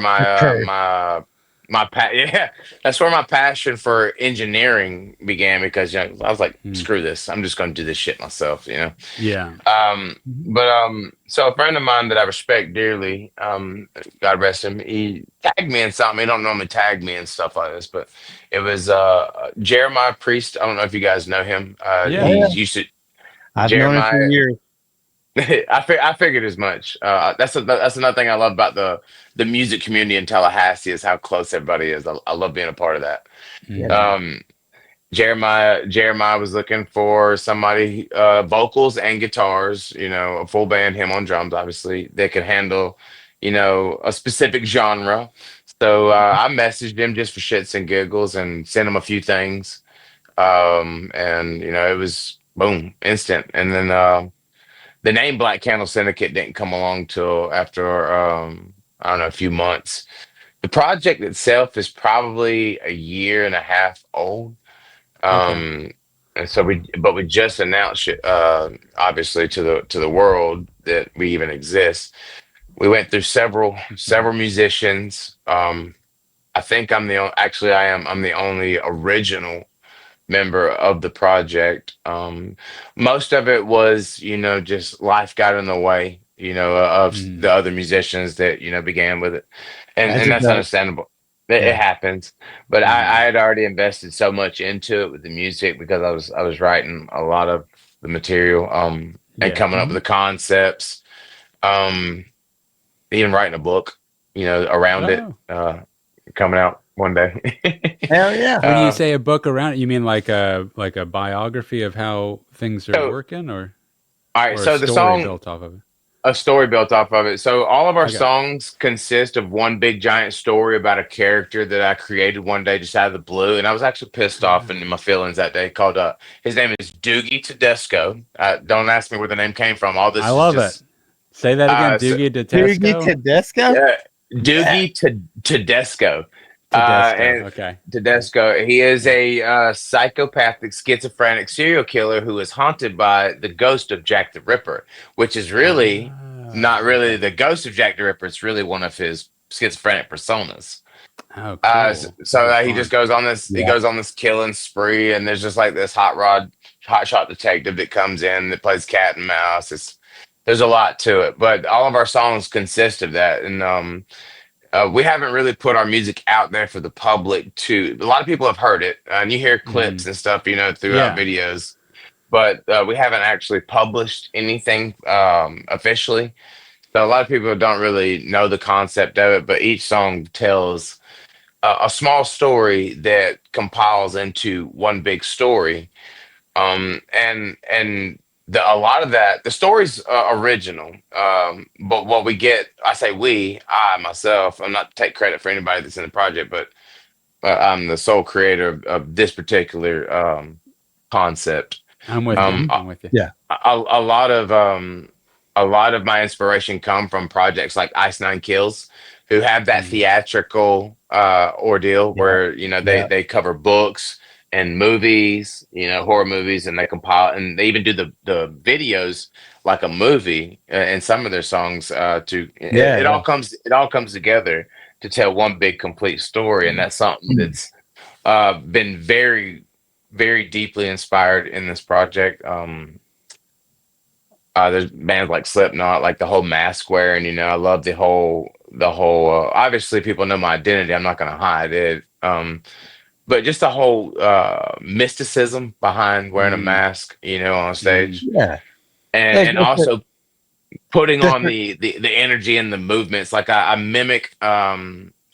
C: that's where my passion for engineering began, because I was like, screw this, I'm just going to do this shit myself,
E: Yeah.
C: So a friend of mine that I respect dearly, God rest him, he tagged me in something. He don't normally tag me in stuff like this, but it was Jeremiah Priest. I don't know if you guys know him. He used to.
B: I've known him for years.
C: I figured as much. That's another thing I love about the music community in Tallahassee, is how close everybody is. I love being a part of that. Jeremiah was looking for somebody, vocals and guitars, a full band, him on drums, obviously, that could handle, a specific genre. So I messaged him just for shits and giggles and sent him a few things. And it was boom, instant. And then the name Black Candle Syndicate didn't come along till after I don't know, a few months. The project itself is probably a year and a half old. And so we just announced it, obviously to the world that we even exist. We went through several musicians. I think I'm the only original member of the project. Most of it was, just life got in the way, of the other musicians that, began with it. And that's understandable. It happens. But I had already invested so much into it with the music, because I was writing a lot of the material, and coming up with the concepts, even writing a book, around it, coming out one day.
B: Hell yeah.
E: When you say a book around it, you mean like a biography of how things are working, or
C: all right,
E: or
C: so
E: a
C: the
E: story
C: song
E: built off of it?
C: A story built off of it. So all of our songs consist of one big giant story about a character that I created one day just out of the blue. And I was actually pissed off and in my feelings that day. Called his name is Doogie Tedesco. Don't ask me where the name came from. All this
E: I love it. Say that again. Doogie Tedesco.
B: Doogie Tedesco?
C: Yeah. Doogie Tedesco. Tedesco. He is a psychopathic, schizophrenic serial killer who is haunted by the ghost of Jack the Ripper, which is really not really the ghost of Jack the Ripper. It's really one of his schizophrenic personas.
E: Oh, cool.
C: So he just goes on this. He goes on this killing spree, and there's just like this hotshot detective that comes in that plays cat and mouse. There's a lot to it, but all of our songs consist of that, and we haven't really put our music out there for the public to. A lot of people have heard it, and you hear clips and stuff, throughout videos, but we haven't actually published anything officially. So a lot of people don't really know the concept of it, but each song tells a small story that compiles into one big story, and a lot of that, the story's original, but what we get, I myself, I'm not to take credit for anybody that's in the project, but I'm the sole creator of this particular concept.
E: I'm with you.
B: Yeah.
C: A lot of my inspiration come from projects like Ice Nine Kills, who have that theatrical ordeal where they cover books and movies, horror movies, and they compile, and they even do the videos like a movie in some of their songs. It all comes together to tell one big complete story, and that's something that's been very, very deeply inspired in this project. There's bands like Slipknot, like the whole mask wearing. I love the whole. Obviously, people know my identity. I'm not going to hide it. But just the whole mysticism behind wearing a mask, on stage. Yeah. And also putting on the energy and the movements. Like I mimic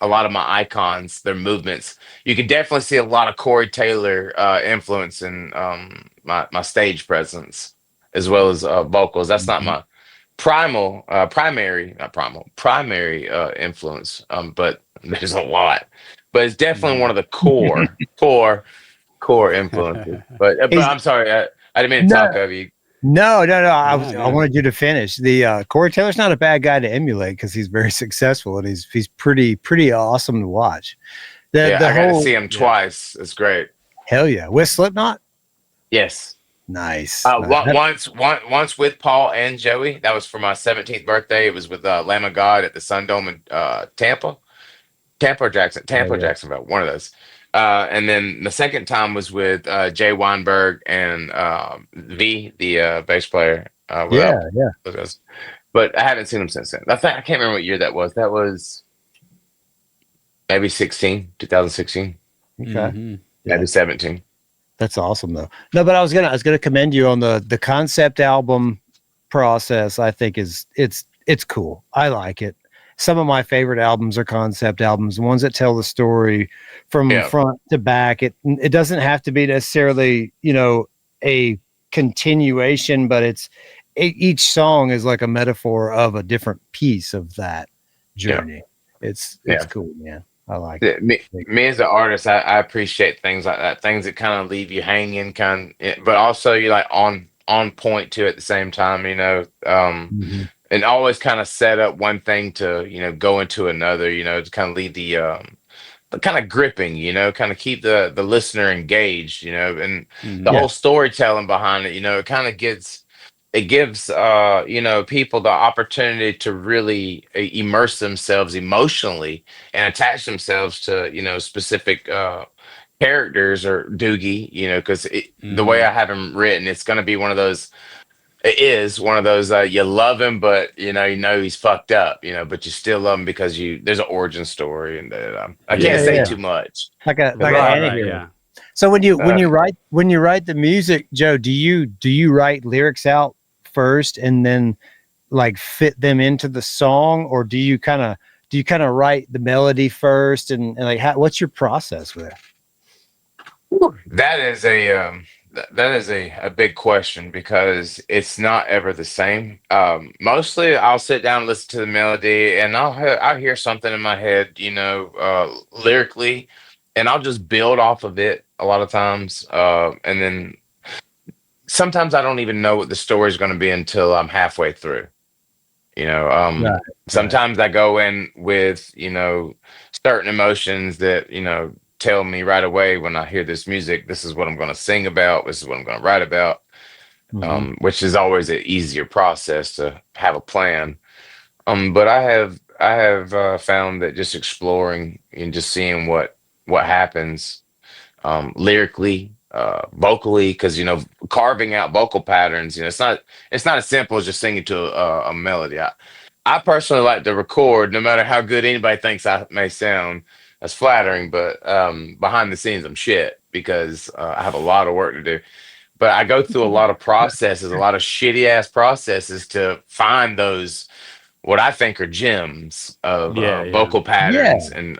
C: a lot of my icons, their movements. You can definitely see a lot of Corey Taylor influence in my stage presence, as well as vocals. That's not my primary influence, but there's a lot. But it's definitely one of the core influences. But I'm sorry, I didn't mean to talk over you.
B: No. I
E: No.
B: wanted you to finish. The Corey Taylor's not a bad guy to emulate because he's very successful and he's pretty awesome to watch.
C: I got to see him twice. It's great.
B: Hell yeah, with Slipknot.
C: Yes.
B: Nice.
C: Once with Paul and Joey. That was for my 17th birthday. It was with Lamb of God at the Sun Dome in Tampa or Jacksonville, one of those. And then the second time was with Jay Weinberg and V, the bass player.
B: Yeah.
C: But I haven't seen him since then. I can't remember what year that was. That was maybe 2016.
B: Okay.
C: Maybe 17.
B: That's awesome though. No, but I was gonna commend you on the concept album process. I think it's cool. I like it. Some of my favorite albums are concept albums, the ones that tell the story from front to back. It doesn't have to be necessarily, a continuation, but each song is like a metaphor of a different piece of that journey. Yeah. It's cool, man. I like it.
C: Me as an artist, I appreciate things like that, things that kind of leave you hanging, but also you're like on point too at the same time, and always kind of set up one thing to, go into another, to kind of lead the kind of gripping, kind of keep the listener engaged, and the whole storytelling behind it, it kind of gives people the opportunity to really immerse themselves emotionally and attach themselves to, specific characters or Doogie, because the way I have him written, it's going to be one of those. It is one of those you love him, but you know he's fucked up, but you still love him because there's an origin story, and I can't say too much.
B: Like an anecdote. Yeah. So when you write the music, Joe, do you write lyrics out first and then like fit them into the song, or do you kind of write the melody first and like what's your process with it?
C: That is a big question because it's not ever the same. Mostly I'll sit down and listen to the melody and I'll hear something in my head, lyrically, and I'll just build off of it a lot of times. And then sometimes I don't even know what the story is going to be until I'm halfway through. Sometimes I go in with, certain emotions that, tell me right away when I hear this music, this is what I'm going to sing about. This is what I'm going to write about, which is always an easier process to have a plan. But I have found that just exploring and just seeing what happens lyrically, vocally, because carving out vocal patterns, it's not as simple as just singing to a melody. I personally like to record, no matter how good anybody thinks I may sound. That's flattering, but behind the scenes I'm shit because I have a lot of work to do. But I go through a lot of processes, a lot of shitty ass processes to find those what I think are gems of vocal patterns and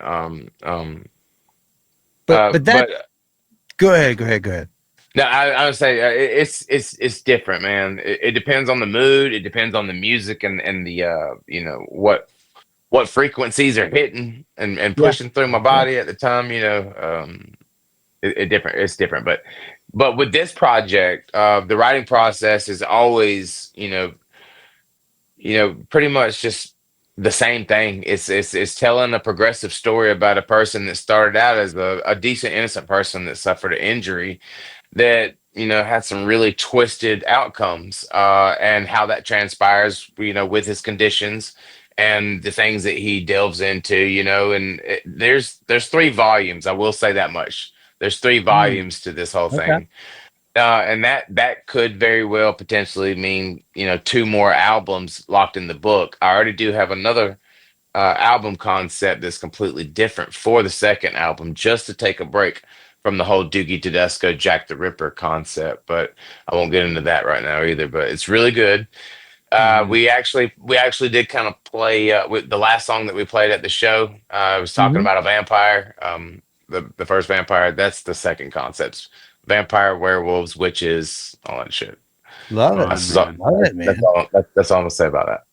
B: Go ahead.
C: No, I would say it's different, man. It depends on the mood. It depends on the music and the what frequencies are hitting and pushing through my body at the time. It's different. But with this project, the writing process is always pretty much just the same thing. It's telling a progressive story about a person that started out as a decent, innocent person that suffered an injury that, had some really twisted outcomes, and how that transpires, with his conditions and the things that he delves into, and there's 3 volumes. I will say that much. There's 3 volumes to this whole thing. And that could very well potentially mean, 2 more albums locked in the book. I already do have another album concept that's completely different for the second album, just to take a break from the whole Doogie Tedesco, Jack the Ripper concept. But I won't get into that right now either, but it's really good. We actually did kind of play with the last song that we played at the show. I was talking about a vampire. The first vampire. That's the second concept. Vampire, werewolves, witches, all that shit.
B: Love it.
C: That's,
B: Love it, man.
C: that's all I'm gonna say about that.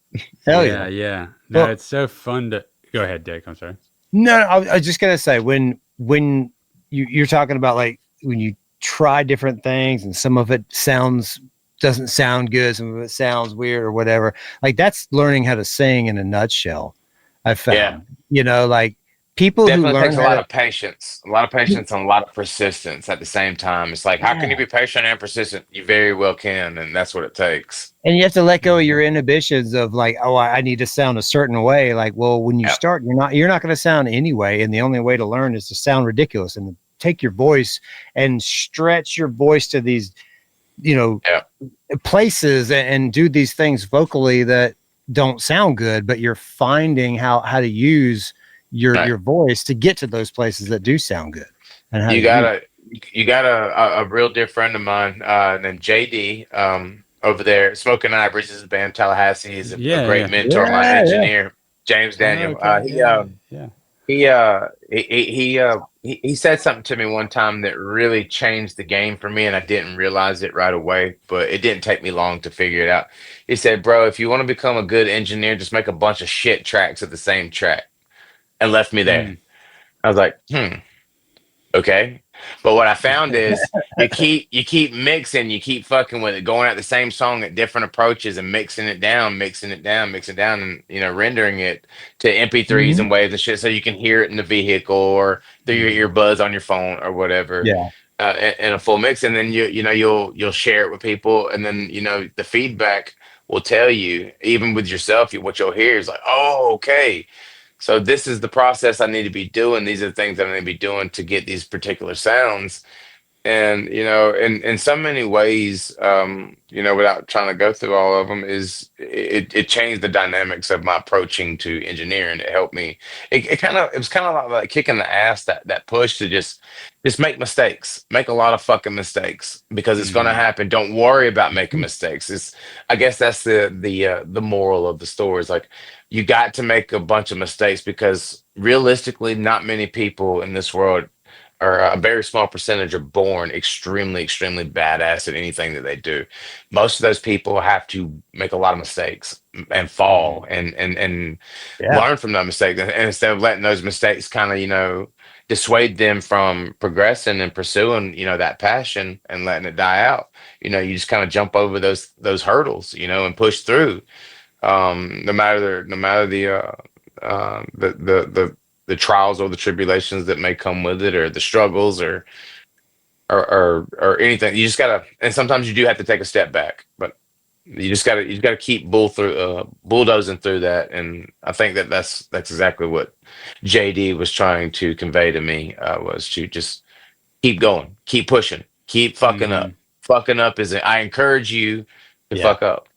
B: Hell
E: yeah,
B: yeah.
E: yeah. No,
B: Well,
E: it's so fun to go ahead, Dick. I'm sorry.
B: No, I was just gonna say when you're talking about like when you try different things and some of it doesn't sound good, some of it sounds weird or whatever. Like that's learning how to sing in a nutshell. I found, like people
C: Definitely
B: who learn
C: takes a lot of patience, and a lot of persistence at the same time. It's like, how can you be patient and persistent? You very well can, and that's what it takes.
B: And you have to let go of your inhibitions of like, oh, I need to sound a certain way. Like, well, when you start, you're not going to sound anyway, and the only way to learn is to sound ridiculous and take your voice and stretch your voice to these, places and do these things vocally that don't sound good, but you're finding how to use your voice to get to those places that do sound good. And
C: you got a real dear friend of mine named JD over there, Smoking Ivories, is his band Tallahassee. He's a great mentor, my engineer, James Daniel. He said something to me one time that really changed the game for me, and I didn't realize it right away, but it didn't take me long to figure it out. He said, bro, if you want to become a good engineer, just make a bunch of shit tracks of the same track, and left me there. I was like, okay. But what I found is you keep mixing, you keep fucking with it, going at the same song at different approaches and mixing it down, and rendering it to MP3s and waves and shit, so you can hear it in the vehicle or through your earbuds on your phone or whatever. In a full mix, and then you'll share it with people, and then the feedback will tell you, even with yourself, what you'll hear is like, oh, okay. So this is the process I need to be doing. These are the things that I need to be doing to get these particular sounds. And, in so many ways, without trying to go through all of them, is it changed the dynamics of my approaching to engineering. It helped me. It was kind of like kicking the ass, that push to just make mistakes, make a lot of fucking mistakes, because it's going to happen. Don't worry about making mistakes. I guess that's the moral of the story. Is like, you got to make a bunch of mistakes, because realistically, not many people in this world, or a very small percentage, are born extremely, extremely badass at anything that they do. Most of those people have to make a lot of mistakes and fall and learn from those mistakes. And instead of letting those mistakes kind of, dissuade them from progressing and pursuing, that passion and letting it die out, you just kind of jump over those hurdles, and push through. No matter the trials or the tribulations that may come with it, or the struggles or anything. You just gotta, and sometimes you do have to take a step back, but you just gotta keep bulldozing through that. And I think that's exactly what JD was trying to convey to me, was to just keep going, keep pushing, keep fucking up. Fucking up I encourage you to fuck up.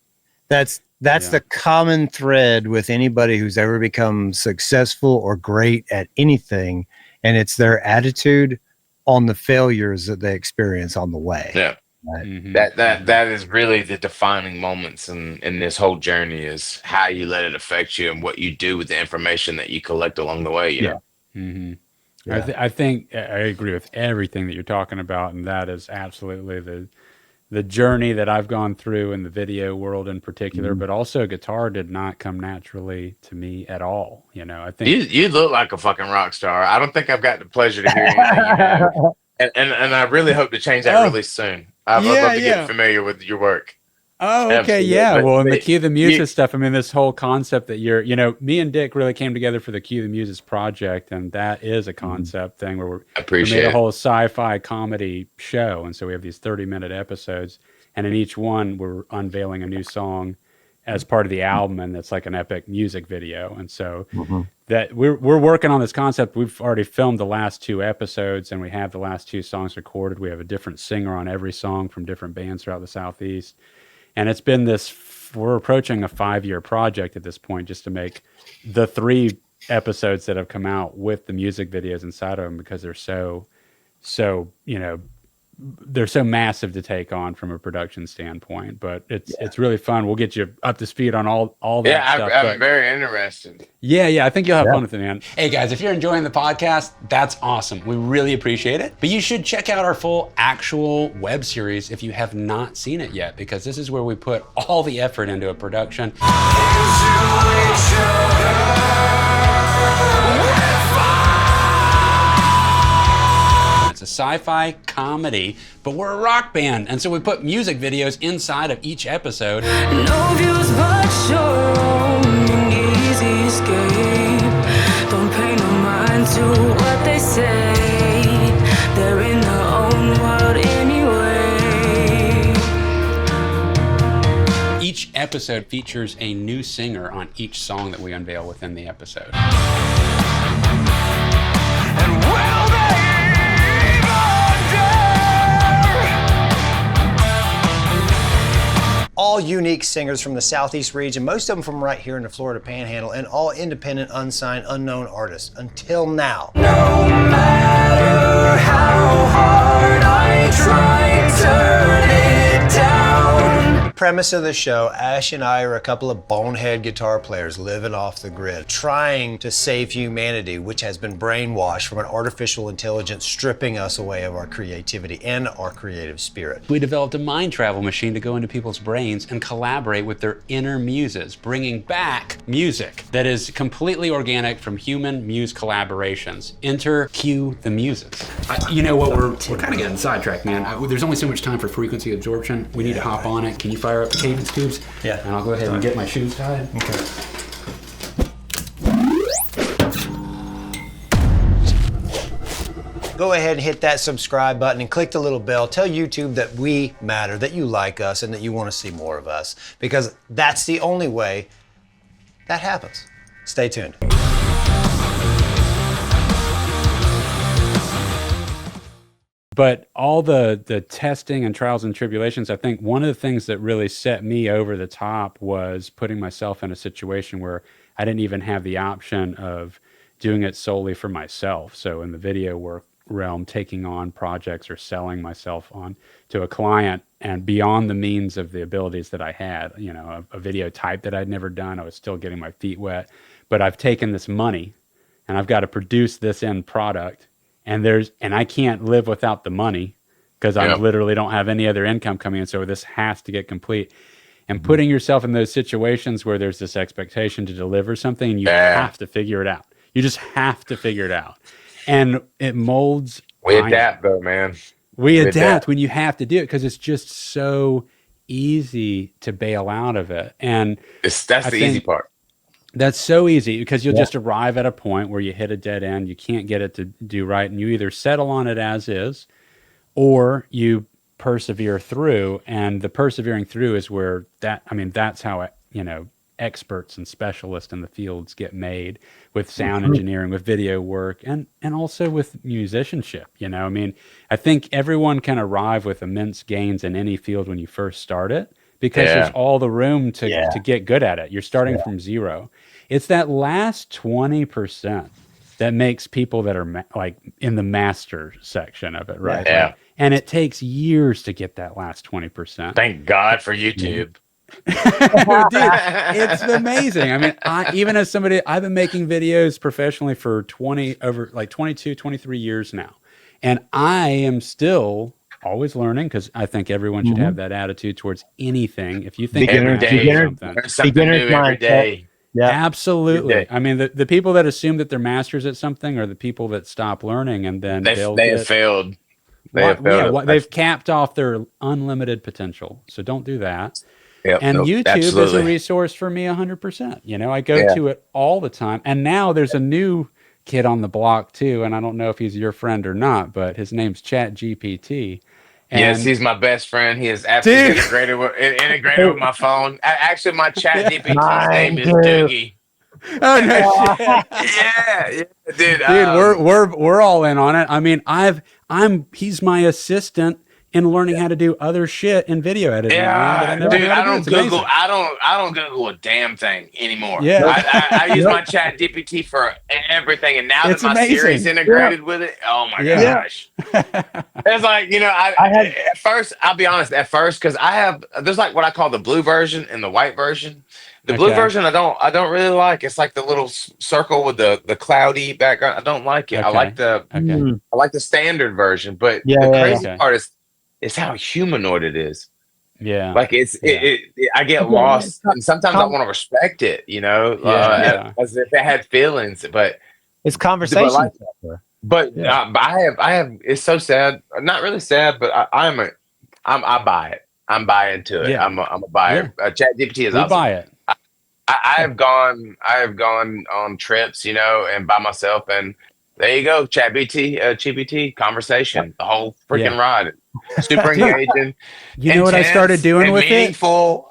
B: That's the common thread with anybody who's ever become successful or great at anything, and it's their attitude on the failures that they experience on the way.
C: Yeah, right? That is really the defining moments in this whole journey, is how you let it affect you and what you do with the information that you collect along the way. You know?
E: I think I agree with everything that you're talking about, and that is absolutely the journey that I've gone through in the video world in particular, but also guitar did not come naturally to me at all. I think
C: you look like a fucking rock star. I don't think I've got the pleasure to hear anything and I really hope to change that really soon. I'd love to get familiar with your work.
E: Oh, okay. Absolutely. Yeah. Well, and the Cue the Muses stuff, I mean, this whole concept that me and Dick really came together for the Cue the Muses project. And that is a concept thing where we made a whole sci-fi comedy show. And so we have these 30-minute episodes, and in each one we're unveiling a new song as part of the album. And it's like an epic music video. And so that we're working on this concept. We've already filmed the last 2 episodes, and we have the last 2 songs recorded. We have a different singer on every song from different bands throughout the Southeast. And it's been we're approaching a 5-year project at this point, just to make the 3 episodes that have come out with the music videos inside of them, because they're so they're so massive to take on from a production standpoint, but it's really fun. We'll get you up to speed on all that stuff.
C: I'm very interested.
E: Yeah, I think you'll have fun with it, man. Hey guys, if you're enjoying the podcast, that's awesome. We really appreciate it. But you should check out our full actual web series if you have not seen it yet, because this is where we put all the effort into a production. It's a sci-fi comedy, but we're a rock band, and so we put music videos inside of each episode.
F: No views but your own easy escape. Don't pay no mind to what they say. They're in their own world anyway.
E: Each episode features a new singer on each song that we unveil within the episode.
D: And will they
G: all unique singers from the Southeast region, most of them from right here in the Florida Panhandle, and all independent, unsigned, unknown artists until now.
D: No matter how hard I try, turn it down.
G: Premise of the show, Ash and I are a couple of bonehead guitar players living off the grid, trying to save humanity, which has been brainwashed from an artificial intelligence stripping us away of our creativity and our creative spirit.
E: We developed a mind travel machine to go into people's brains and collaborate with their inner muses, bringing back music that is completely organic from human muse collaborations. Enter Cue the Muses. You know what, we're kind of getting sidetracked, man. There's only so much time for frequency absorption. We need to hop on it. Can you fire up the cadence tubes?
G: Yeah.
E: And I'll go ahead and get my shoes tied.
G: Okay. Go ahead and hit that subscribe button and click the little bell. Tell YouTube that we matter, that you like us, and that you want to see more of us, because that's the only way that happens. Stay tuned.
E: But all the testing and trials and tribulations, I think one of the things that really set me over the top was putting myself in a situation where I didn't even have the option of doing it solely for myself. So in the video work realm, taking on projects or selling myself on to a client, and beyond the means of the abilities that I had, you know, a video type that I'd never done, I was still getting my feet wet. But I've taken this money and I've got to produce this end product. And I can't live without the money because I literally don't have any other income coming in. So this has to get complete. And putting yourself in those situations where there's this expectation to deliver something, and you have to figure it out. You just have to figure it out. And it molds.
C: We adapt though, man.
E: We adapt when you have to do it, because it's just so easy to bail out of it. And
C: that's the easy part.
E: That's so easy, because you'll just arrive at a point where you hit a dead end. You can't get it to do right. And you either settle on it as is, or you persevere through. And the persevering through is where that's how, experts and specialists in the fields get made, with sound engineering, with video work, and also with musicianship. I think everyone can arrive with immense gains in any field when you first start it, because there's all the room to get good at it. You're starting from zero. It's that last 20% that makes people that are like in the master section of it, right?
C: Yeah.
E: And it takes years to get that last 20%.
C: Thank God for YouTube.
E: Dude, it's amazing. I mean, even as somebody, I've been making videos professionally for 22, 23 years now. And I am still always learning, because I think everyone should have that attitude towards anything. If you think
C: every day, something new every day.
E: Yeah, absolutely. I mean, the people that assume that they're masters at something are the people that stop learning, and then
C: they have failed.
E: They've capped off their unlimited potential. So don't do that.
C: Yep,
E: and YouTube is a resource for me 100%. I go to it all the time. And now there's a new kid on the block too, and I don't know if he's your friend or not, but his name's ChatGPT.
C: Yes, he's my best friend. He is absolutely integrated with my phone. Actually, my ChatGPT's name is Doogie.
E: Oh no shit.
C: Yeah, dude.
E: Dude, we're all in on it. I mean, he's my assistant in learning how to do other shit in video editing. Man, that
C: Yeah,
E: never
C: dude,
E: knew how
C: I
E: to do.
C: don't
E: It's
C: Google.
E: amazing.
C: I don't Google a damn thing anymore.
E: Yeah.
C: I use my Chat GPT for everything, and now
E: It's
C: that my
E: amazing.
C: Siri's integrated with it, oh my
E: Yeah.
C: gosh! It's like, you know, at first, I'll be honest, at first, because there's like what I call the blue version and the white version. The blue version I don't really like. It's like the little circle with the cloudy background. I don't like it. I like I like the standard version, but the crazy part is how humanoid it is.
E: Yeah.
C: Like I get lost, and sometimes I want to respect it, you know, as if it had feelings, but
B: it's conversation.
C: But I have. It's so sad. Not really sad, but I buy it. I'm buying to it.
E: Yeah.
C: I'm a buyer. ChatGPT is
E: we
C: awesome.
E: buy it.
C: I have gone on trips, you know, and by myself, and there you go, GPT conversation, the whole freaking ride. Super engaging.
E: You know what I started doing with
C: meaningful.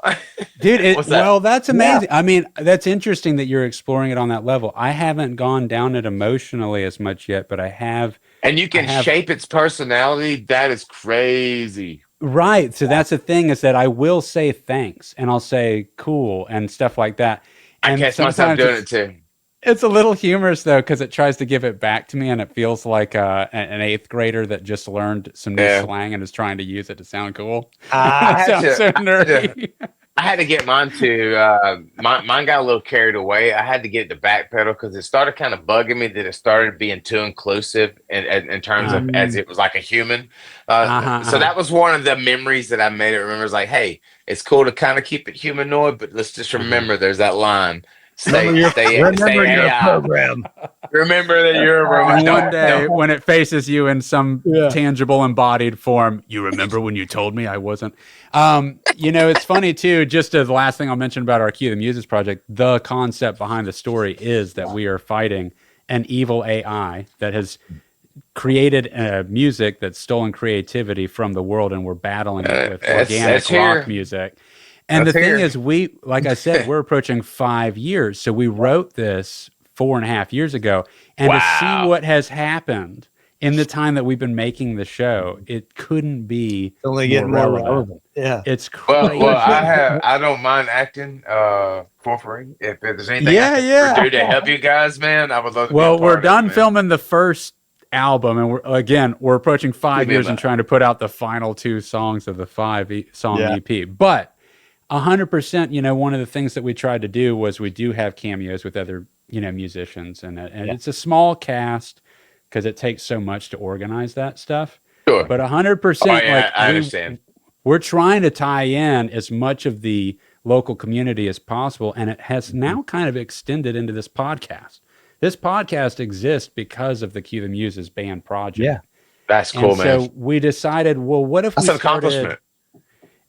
E: Dude,
C: that?
E: That's amazing. I mean, that's interesting that you're exploring it on that level. I haven't gone down it emotionally as much yet, but I have.
C: And you can shape its personality. That is crazy.
E: Right. So that's the thing, is that I will say thanks, and I'll say cool and stuff like that. And
C: I catch myself doing it too.
E: It's a little humorous though, because it tries to give it back to me, and it feels like an 8th grader that just learned some new slang and is trying to use it to sound cool.
C: I had to get mine to mine got a little carried away. I had to get it to backpedal because it started kind of bugging me that it started being too inclusive in terms of as it was like a human. So that was one of the memories that I made it remember. It's like, hey, it's cool to kind of keep it humanoid, but let's just remember there's that line. Remember your program. Remember that you're a robot.
E: And one day when it faces you in some tangible embodied form, you remember when you told me I wasn't. You know, it's funny too, just as the last thing I'll mention about our Cue the Muses project, the concept behind the story is that we are fighting an evil AI that has created music that's stolen creativity from the world, and we're battling it with organic rock music. And the thing is, like I said, we're approaching 5 years. So we wrote this 4.5 years ago. And to see what has happened in the time that we've been making the show, it couldn't be
B: only getting more relevant. Yeah.
E: It's crazy.
C: Well, I don't mind acting for free. If there's anything I can do to help you guys, man, I would love to be a part
E: we're done
C: of it,
E: filming the first album, and we're approaching 5 years and trying to put out the final 2 songs of the 5-song EP. But 100%, you know, one of the things that we tried to do was we do have cameos with other, you know, musicians, and it's a small cast because it takes so much to organize that stuff.
C: Sure.
E: But 100%,
C: I understand.
E: We're trying to tie in as much of the local community as possible, and it has now kind of extended into this podcast. This podcast exists because of the Cue the Muses band project.
B: Yeah.
C: That's cool, man.
E: So we decided, well, what if
C: that's an accomplishment.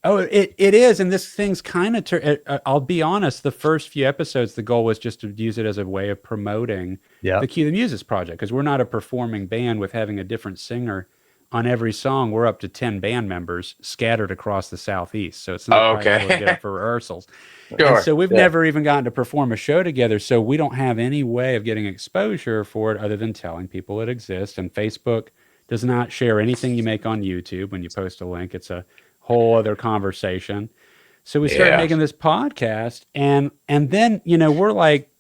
E: Oh, it is, and this thing's kind of. I'll be honest. The first few episodes, the goal was just to use it as a way of promoting the Cue the Muses project, because we're not a performing band with having a different singer on every song. We're up to 10 band members scattered across the Southeast, so it's not practical to get up for rehearsals.
C: Sure.
E: And so we've never even gotten to perform a show together, so we don't have any way of getting exposure for it other than telling people it exists. And Facebook does not share anything you make on YouTube when you post a link. It's a whole other conversation. So we started making this podcast, and then, you know, we're like,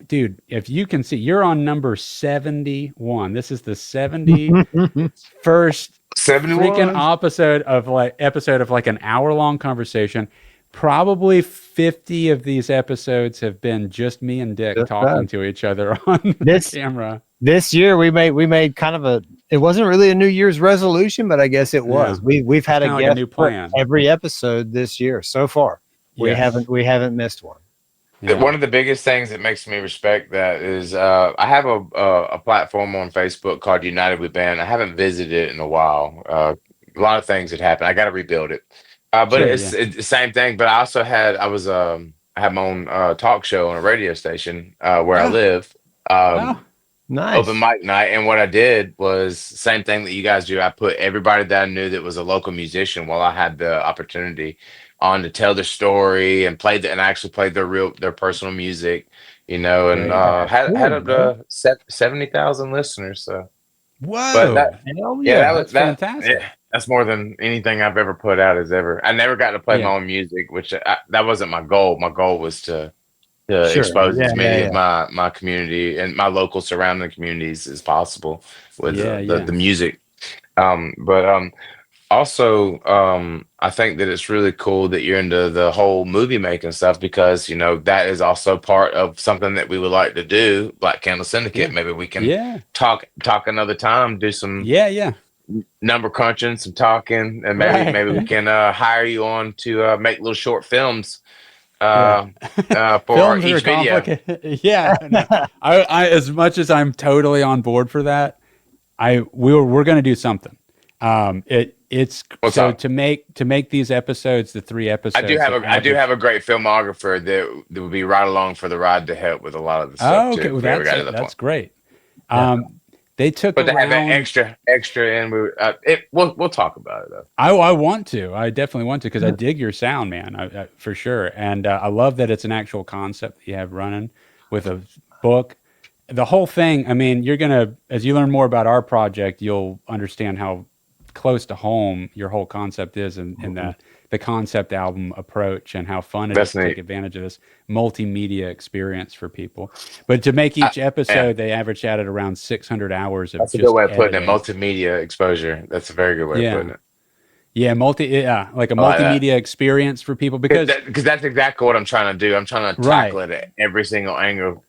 E: dude, if you can see, you're on number 71. This is the 71st freaking episode of like an hour-long conversation. Probably 50 of these episodes have been just me and Dick talking to each other on camera.
B: This year we made kind of it wasn't really a New Year's resolution, but I guess it was. We've had a guest
E: new plan
B: every episode this year so far. We haven't missed one.
C: Yeah. One of the biggest things that makes me respect that is I have a platform on Facebook called United We Band. I haven't visited it in a while. A lot of things had happened. I got to rebuild it. But it's the same thing. But I also had I had my own talk show on a radio station where I live.
B: Nice.
C: Open mic night. And what I did was same thing that you guys do. I put everybody that I knew that was a local musician while I had the opportunity on to tell their story and and I actually played their personal music, you know, and had up to 70,000 listeners. So
E: whoa,
C: that's
E: fantastic.
C: Yeah, That's more than anything I've ever put out has ever. I never got to play my own music, which that wasn't my goal. My goal was to expose as many of my community and my local surrounding communities as possible with the music. Also, I think that it's really cool that you're into the whole movie making stuff because, you know, that is also part of something that we would like to do, like Candle Syndicate. Maybe we can talk another time, do some number crunching, some talking, and maybe we can hire you on to make little short films for
E: films
C: each video.
E: No. I as much as I'm totally on board for that, we're going to do something. To make these episodes, the 3 episodes.
C: I do have a great filmographer that would be right along for the ride to help with a lot of the stuff.
E: Okay,
C: too.
E: Well, that's great. They took,
C: but to have that extra, and we'll talk about it though.
E: I want to. I definitely want to because I dig your sound, man, I for sure, and I love that it's an actual concept that you have running with a book. The whole thing. I mean, you're gonna, as you learn more about our project, you'll understand how close to home your whole concept is, and that the concept album approach and how fun it is to take advantage of this multimedia experience for people. But to make each episode, they average out at around 600 hours of
C: That's a good way of putting it. Multimedia exposure. That's a very good way of putting it.
E: Yeah, like a multimedia experience for people because
C: that's exactly what I'm trying to do. I'm trying to tackle it at every single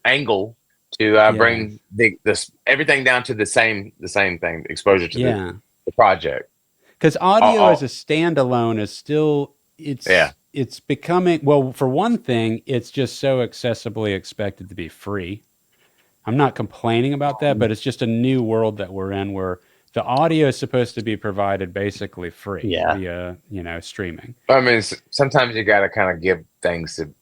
C: angle to bring this everything down to the same thing, exposure to the project.
E: Because audio as a standalone is still it's becoming, well, for one thing, it's just so accessibly expected to be free. I'm not complaining about that, but it's just a new world that we're in where the audio is supposed to be provided basically free via, streaming.
C: I mean, sometimes you got to kind of give things to,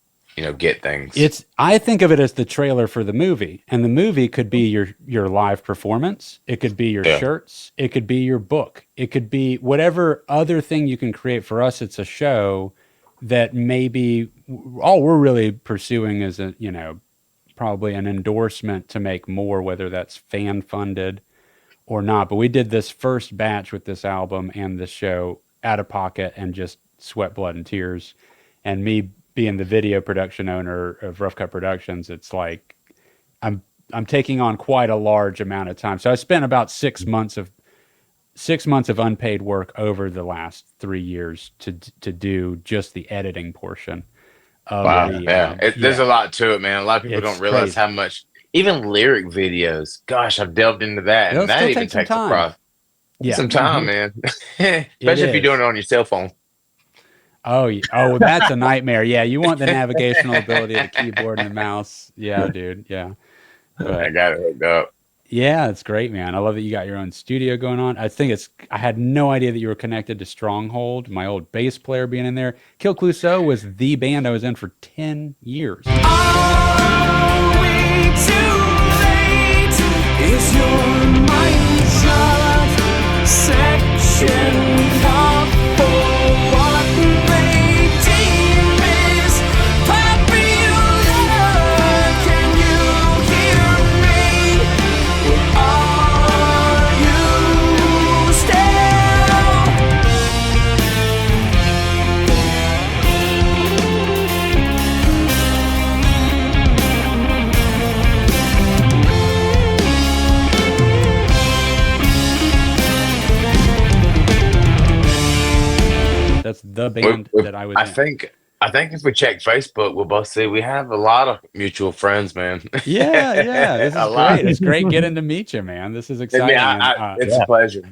C: get things.
E: I think of it as the trailer for the movie, and the movie could be your live performance. It could be your shirts. It could be your book. It could be whatever other thing you can create. For us, it's a show that maybe all we're really pursuing is probably an endorsement to make more, whether that's fan funded or not. But we did this first batch with this album and this show out of pocket and just sweat, blood, and tears. And me being the video production owner of Rough Cut Productions, it's like I'm taking on quite a large amount of time. So I spent about 6 months of unpaid work over the last 3 years to do just the editing portion.
C: There's a lot to it, man. A lot of people don't realize how much. Even lyric videos. Gosh, I've delved into that, and that even takes some time, man. Especially if you're doing it on your cell phone.
E: Oh, that's a nightmare. Yeah, you want the navigational ability of the keyboard and the mouse. Yeah, dude. Yeah. But,
C: I got it hooked up.
E: Yeah, it's great, man. I love that you got your own studio going on. I had no idea that you were connected to Stronghold, my old bass player being in there. Kill Clouseau was the band I was in for 10 years.
F: Are we too late? Is your mind shut? Section
E: That's the band that I was in.
C: I think if we check Facebook, we'll both see we have a lot of mutual friends, man.
E: Yeah. This is great. It's great getting to meet you, man. This is exciting.
C: It's a pleasure.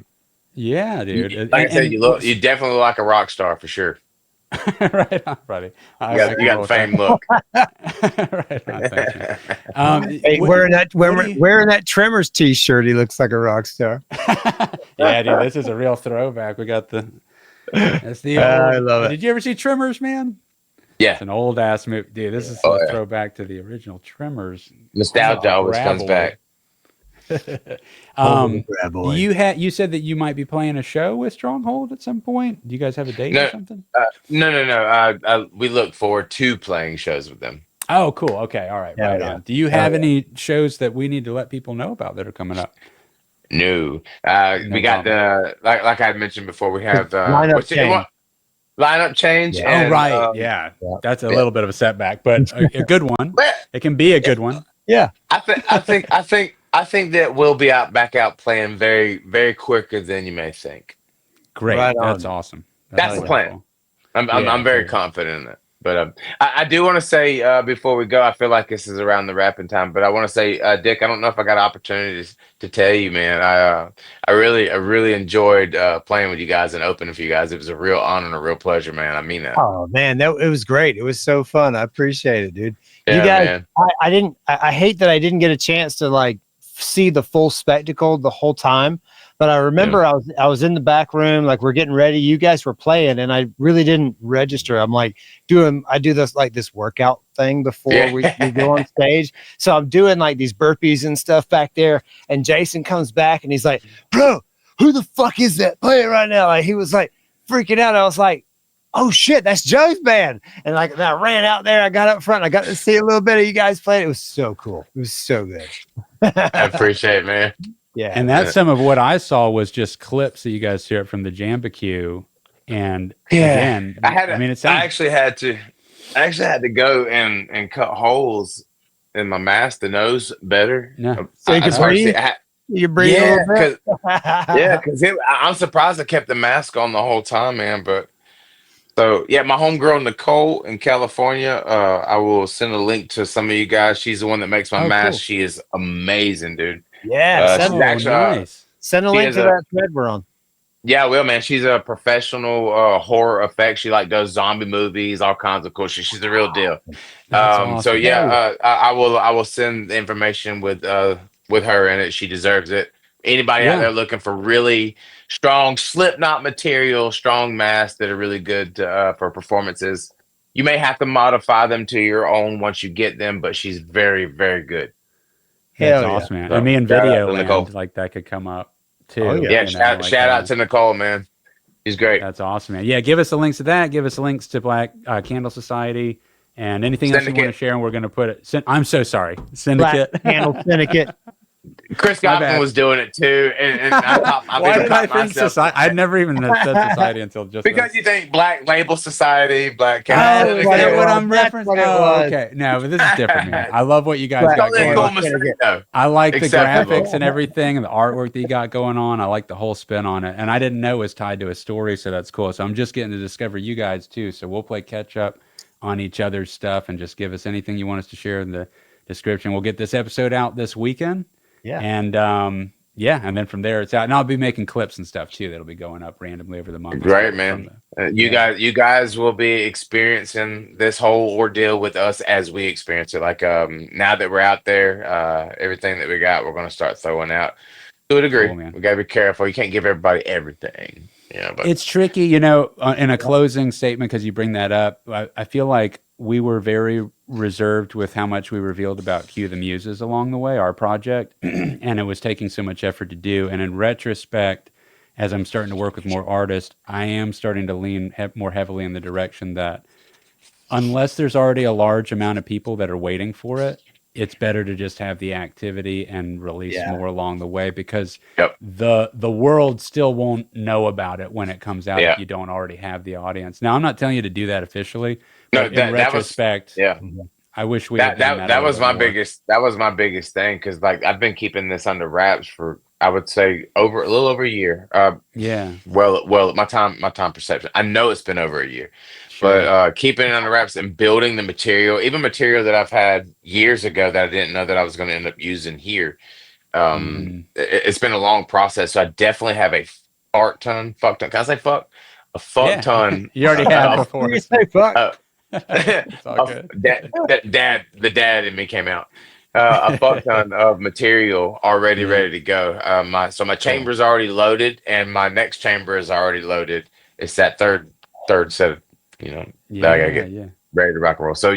E: Yeah, dude.
C: I said, you definitely look like a rock star for sure.
E: Right on, buddy.
C: You got the fame look.
E: Right on, thanks,
B: hey, wearing that Tremors t-shirt, he looks like a rock star.
E: Yeah, dude, this is a real throwback. We got that's the old,
B: I love it.
E: Did you ever see Tremors, man?
C: Yeah.
E: It's an old ass movie. Dude, this is a throwback to the original Tremors.
C: Nostalgia always comes back.
E: You said that you might be playing a show with Stronghold at some point. Do you guys have a date or something?
C: No. We look forward to playing shows with them.
E: Oh, cool. Okay. All right. Right on. Do you have any shows that we need to let people know about that are coming up?
C: No.
E: No
C: We got
E: problem.
C: the like I had mentioned before. We have
B: Lineup change.
C: lineup change.
B: Yeah.
E: Oh,
C: And,
E: right. Yeah.
B: Yeah.
E: That's a little bit of a setback, but a good one.
C: Well,
E: It can be a good one.
B: Yeah.
C: I think that we'll be back out playing very, very quicker than you may think.
E: Great.
B: Right
E: That's
B: on.
E: awesome.
C: That's the plan.
E: wonderful.
C: I'm very confident in it. But I do want to say before we go, I feel like this is around the wrapping time. But I want to say, Dick, I don't know if I got opportunities to tell you, man. I really enjoyed playing with you guys and opening for you guys. It was a real honor and a real pleasure, man. I mean that.
B: Oh man, it was great. It was so fun. I appreciate it, dude.
C: Yeah,
B: You guys,
C: man.
B: I hate that I didn't get a chance to like see the full spectacle the whole time. But I remember I was in the back room, like we're getting ready. You guys were playing, and I really didn't register. I'm like I do this workout thing before we go on stage. So I'm doing like these burpees and stuff back there. And Jason comes back and he's like, "Bro, who the fuck is that playing right now?" Like he was like freaking out. I was like, "Oh shit, that's Joe's band!" And like I ran out there. I got up front. I got to see a little bit of you guys playing. It was so cool. It was so good.
C: I appreciate it, man.
B: Yeah,
E: And that's some of what I saw was just clips that you guys hear from the Jambacue. And again,
C: I actually had to go and cut holes in my mask to nose better.
E: Yeah.
B: So you can breathe. You breathe a little bit.
C: Because I'm surprised I kept the mask on the whole time, man. But so yeah, my homegirl Nicole in California. I will send a link to some of you guys. She's the one that makes my mask.
E: Cool.
C: She is amazing, dude.
B: Yeah,
E: Nice.
B: send a link to that thread we're on.
C: Yeah, well, man, she's a professional horror effects. She like does zombie movies, all kinds of cool shit. She's the real deal.
E: Awesome.
C: So yeah, I will send the information with her in it. She deserves it. Anybody out there looking for really strong Slipknot material, strong masks that are really good for performances, you may have to modify them to your own once you get them. But she's very, very good.
E: That's
B: Hell
E: awesome, man.
C: So,
E: I mean,
C: shout out
E: video
C: to Nicole.
E: land, like that could come up too.
B: Oh,
C: Yeah, shout out to Nicole, man. She's great.
E: That's awesome, man. Yeah, give us the links to that. Give us the links to Black Candle Society and anything else you want to share. And we're going to put it. I'm so sorry, Syndicate.
B: Black Candle Syndicate.
C: Chris Godwin was doing it too, and
E: Why did I think society? I'd never even said society until just
C: because you think Black Label Society, Black
E: Oh,
C: Candle
E: is that
C: Syndicate.
E: what I'm
B: That's
E: referencing?
B: what it
E: Oh,
B: was.
E: okay. No, but this is different, man. I love what you guys
B: Black
E: got
C: Don't let
E: going
C: go
E: on.
C: mistake, though.
E: I like the
C: Acceptable.
E: graphics and everything and the artwork that you got going on. I like the whole spin on it. And I didn't know it was tied to a story, so that's cool. So I'm just getting to discover you guys too. So we'll play catch up on each other's stuff and just give us anything you want us to share in the description. We'll get this episode out this weekend.
B: Yeah.
E: And and then from there it's out. And I'll be making clips and stuff too that'll be going up randomly over the month.
C: Great, man. You guys will be experiencing this whole ordeal with us as we experience it. Like now that we're out there, everything that we got, we're going to start throwing out to a degree.
E: Cool, man.
C: We got to be careful. You can't give everybody everything. Yeah, but
E: It's tricky, in a closing statement, because you bring that up. I feel like we were very reserved with how much we revealed about Cue the Muses along the way, our project, and it was taking so much effort to do. And in retrospect, as I'm starting to work with more artists, I am starting to lean more heavily in the direction that unless there's already a large amount of people that are waiting for it, it's better to just have the activity and release more along the way, because the world still won't know about it when it comes out if you don't already have the audience. Now, I'm not telling you to do that officially.
C: no,
E: But in retrospect, I wish we had done
C: that was my
E: more.
C: biggest thing, because like I've been keeping this under wraps for, I would say, a little over a year. Well, my time perception, I know it's been over a year. But keeping it under wraps and building the material, even material that I've had years ago that I didn't know that I was going to end up using here. It's been a long process. So I definitely have a fuck ton. Can I say fuck? A fuck ton.
E: You already have before.
B: You say fuck.
E: It's all good.
C: The dad in me came out. A fuck ton of material already ready to go. My chamber's already loaded, and my next chamber is already loaded. It's that third set of, that I gotta get ready to rock and roll. So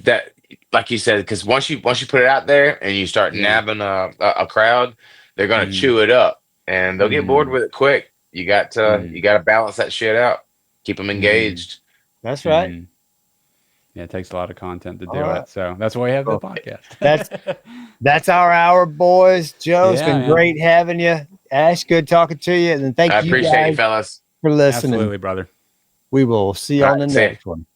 C: that, like you said, because once you put it out there and you start nabbing a crowd, they're gonna chew it up and they'll get bored with it quick. You got to balance that shit out, keep them engaged.
B: That's right.
E: Yeah, it takes a lot of content to do it. So that's why we have the podcast.
B: That's our hour, boys. Joe, it's been
E: man.
B: great having you. Ash, good talking to you. And thank you
C: appreciate
B: guys
C: you, fellas.
B: for listening.
E: Absolutely, brother.
B: We will see you on the next one.